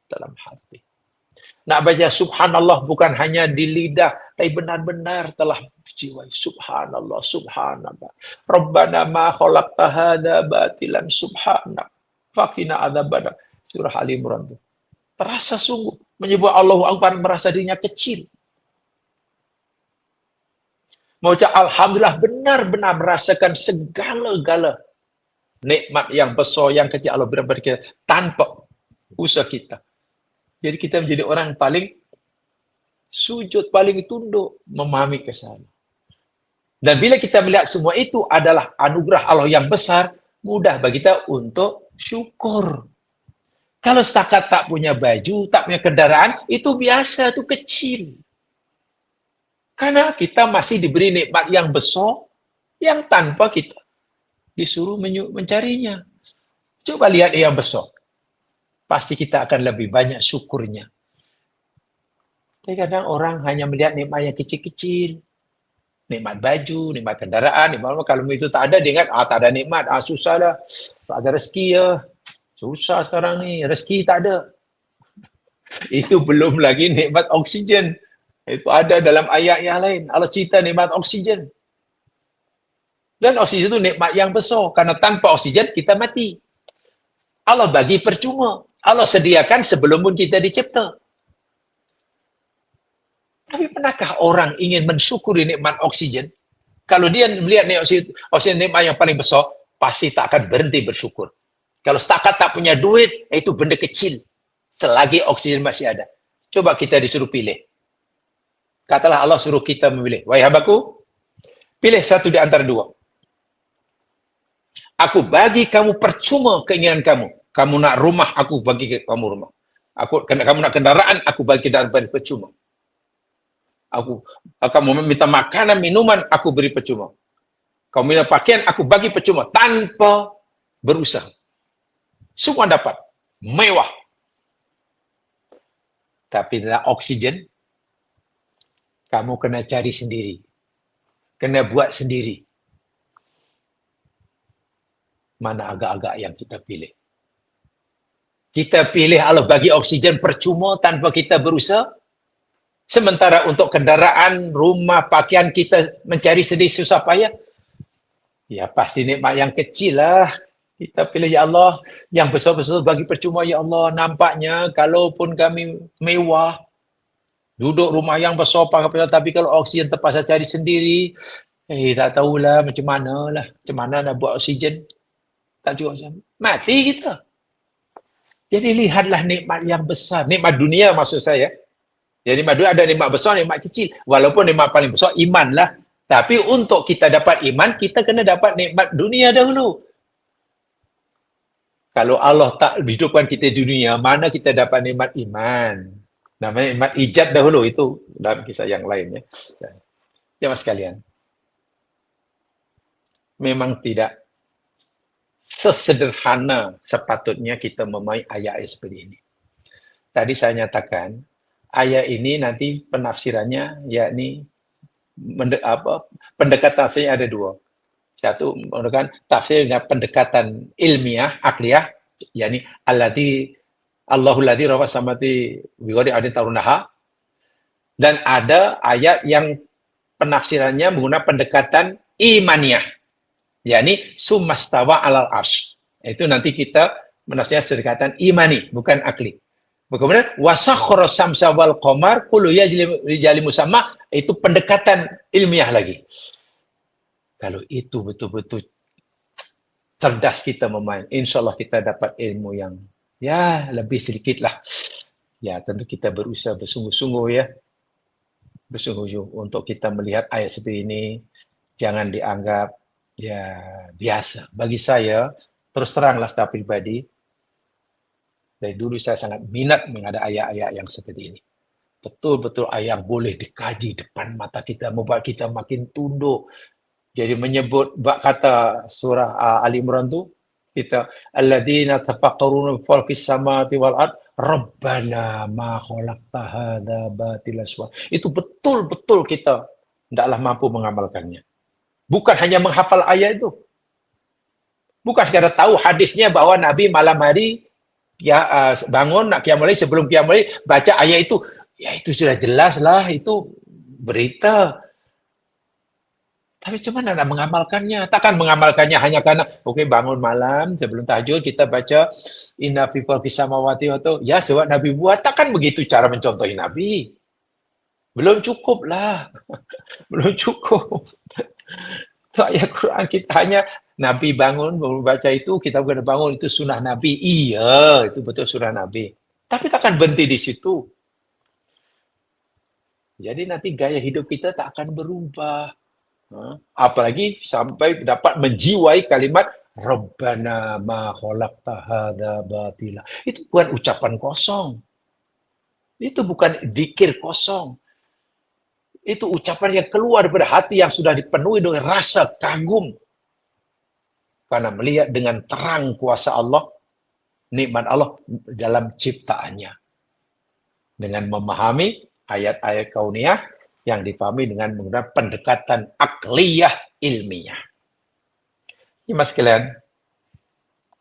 dalam hati. Nak baca subhanallah bukan hanya di lidah, tapi benar-benar telah berjiwa. Subhanallah, subhanallah. Rabbana ma khalaqta hadza batilan subhanak. Faqina adzabannar. Surah Ali Imran itu. Terasa sungguh menyebut Allahu Akbar merasa dirinya kecil. Mengucap alhamdulillah benar-benar merasakan segala-gala nikmat yang besar, yang kecil Allah berikan kita tanpa usaha kita. Jadi kita menjadi orang paling sujud, paling tunduk, memahami kesalahan. Dan bila kita melihat semua itu adalah anugerah Allah yang besar, mudah bagi kita untuk syukur. Kalau setakat tak punya baju, tak punya kendaraan, itu biasa, itu kecil. Karena kita masih diberi nikmat yang besar, yang tanpa kita disuruh mencarinya. Coba lihat yang besar. Pasti kita akan lebih banyak syukurnya. Tapi kadang orang hanya melihat nikmat yang kecil-kecil. Nikmat baju, nikmat kendaraan, nikmat kalau itu tak ada, dia ingat, tak ada nikmat, susah dah. Tak ada rezeki ya. Susah sekarang ni, rezeki tak ada. Itu belum lagi nikmat oksigen. Itu ada dalam ayat yang lain. Allah cerita nikmat oksigen. Dan oksigen itu nikmat yang besar. Karena tanpa oksigen kita mati. Allah bagi percuma. Allah sediakan sebelum pun kita dicipta. Tapi pernahkah orang ingin mensyukuri nikmat oksigen? Kalau dia melihat oksigen nikmat yang paling besar, pasti tak akan berhenti bersyukur. Kalau setakat tak punya duit, itu benda kecil. Selagi oksigen masih ada. Coba kita disuruh pilih. Katalah Allah suruh kita memilih. Wahai hambaku, pilih satu di antara dua. Aku bagi kamu percuma keinginan kamu. Kamu nak rumah, aku bagi kamu rumah. Kamu nak kendaraan, aku bagi kendaraan percuma. Kamu minta makanan, minuman, aku beri percuma. Kamu minta pakaian, aku bagi percuma. Tanpa berusaha. Semua dapat. Mewah. Tapi dalam oksigen, kamu kena cari sendiri. Kena buat sendiri. Mana agak-agak yang kita pilih. Kita pilih Allah bagi oksigen percuma tanpa kita berusaha. Sementara untuk kendaraan, rumah, pakaian kita mencari sendiri susah payah. Ya pasti nikmat yang kecil lah. Kita pilih ya Allah. Yang besar-besar bagi percuma ya Allah. Nampaknya kalaupun kami mewah, duduk rumah yang besar, tapi kalau oksigen terpaksa cari sendiri, tak tahulah macam mana lah. Macam mana nak buat oksigen. Tak cukup. Mati kita. Jadi lihatlah nikmat yang besar. Nikmat dunia maksud saya. Jadi nikmat dunia ada nikmat besar, nikmat kecil. Walaupun nikmat paling besar, iman lah. Tapi untuk kita dapat iman, kita kena dapat nikmat dunia dahulu. Kalau Allah tak hidupkan kita di dunia, mana kita dapat nikmat iman? Namanya nikmat ijab dahulu. Itu dalam kisah yang lain. Jemaah sekalian. Memang tidak sesederhana sepatutnya kita memahami ayat seperti ini. Tadi saya nyatakan, ayat ini nanti penafsirannya, yakni pendekatan saya ada dua. Satu, tafsir dengan pendekatan ilmiah, akliyah, yakni Allahul ladzi rafa samawati bighairi adin tarunaha. Dan ada ayat yang penafsirannya menggunakan pendekatan imaniyah, yakni summastawa alal arsh. Itu nanti kita menafsirkan pendekatan imani, bukan akli. Kemudian wasakhkhara syamsa wal qamar kullu yajri musamma, itu pendekatan ilmiah lagi. Kalau itu betul-betul cerdas kita memain, insyaallah kita dapat ilmu yang ya lebih sedikit lah. Ya tentu kita berusaha bersungguh-sungguh ya. Bersungguh-sungguh untuk kita melihat ayat seperti ini. Jangan dianggap ya biasa. Bagi saya, terus teranglah secara pribadi, dari dulu saya sangat minat menghadapi ayat-ayat yang seperti ini. Betul-betul ayat yang boleh dikaji depan mata kita, membuat kita makin tunduk. Jadi menyebut bab kata surah Ali Imran tu, kita alladzina tafakkaruna fi khalqis samawati wal ard rabbana ma khalaqta hadza batila subhan. Itu betul-betul kita tidaklah mampu mengamalkannya. Bukan hanya menghafal ayat itu. Bukan sekadar tahu hadisnya bahwa Nabi malam hari bangun nak qiyamul lail, sebelum qiyamul lail baca ayat itu. Ya itu sudah jelas lah, itu berita. Tapi macam mana nak mengamalkannya? Takkan mengamalkannya hanya karena bangun malam sebelum tahajud kita baca inna fi khalqis samawati wa tu. Ya sebab Nabi buat. Takkan begitu cara mencontohi Nabi. Belum cukup lah. Belum cukup. Itu ayat Quran kita hanya Nabi bangun membaca itu, kita kena bangun, itu sunnah Nabi. Iya, itu betul sunnah Nabi. Tapi takkan berhenti di situ. Jadi nanti gaya hidup kita tak akan berubah. Apalagi sampai dapat menjiwai kalimat Rabbana ma khalaqta hadza batila. Itu bukan ucapan kosong. Itu bukan zikir kosong. Itu ucapan yang keluar dari hati yang sudah dipenuhi dengan rasa kagum. Karena melihat dengan terang kuasa Allah, nikmat Allah dalam ciptaannya. Dengan memahami ayat-ayat kauniyah yang dipahami dengan menggunakan pendekatan akliyah ilmiah. Ini mas sekalian,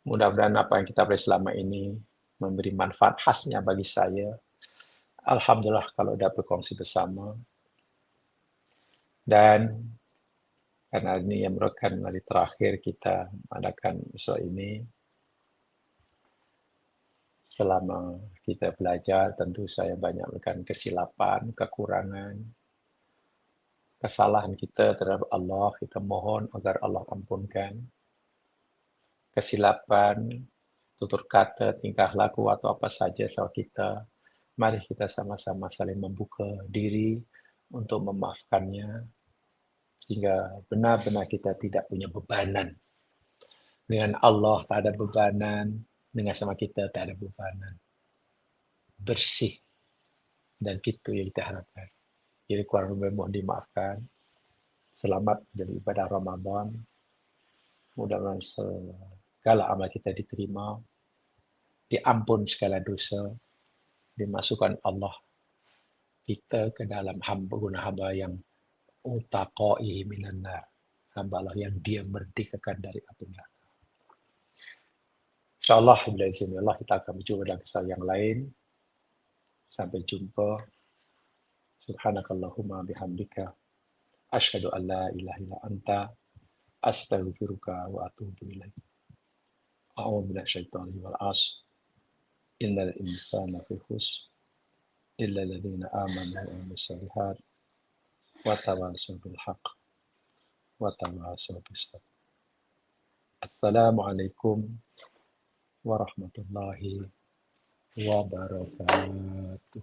mudah-mudahan apa yang kita beri selama ini memberi manfaat khasnya bagi saya. Alhamdulillah kalau dapat berkongsi bersama. Dan karena ini yang merupakan hari terakhir kita mengadakan episode ini, selama kita belajar tentu saya banyak melakukan kesilapan, kekurangan, kesalahan kita terhadap Allah. Kita mohon agar Allah ampunkan kesilapan, tutur kata, tingkah laku atau apa saja salah kita. Mari kita sama-sama saling membuka diri untuk memaafkannya, sehingga benar-benar kita tidak punya bebanan. Dengan Allah tak ada bebanan, dengan sama kita tak ada bebanan. Bersih, dan itu yang kita harapkan. Jadi kurang lebih mohon dimaafkan. Selamat menjadi ibadah Ramadan. Mudah-mudahan segala amal kita diterima, diampun segala dosa, dimasukkan Allah kita ke dalam hamba yang utaqai minan nar, hamba Allah yang dia merdekakan dari api neraka. InsyaAllah, bila izin Allah, kita akan berjumpa dalam kisah yang lain. Sampai jumpa. Subhanakallahumma bihamdika. Asyhadu an la ilaha illa anta. Astaghfiruka wa atubu ilaik. A'udzu minasyaitonir wal as. Innal insana fi khusr. Illa alladziina aamanu wa 'amilus shalihaat. Wa tawassaw bil haqq. Wa tawassaw bis sabr. Assalamualaikum warahmatullahi wabarakatuh.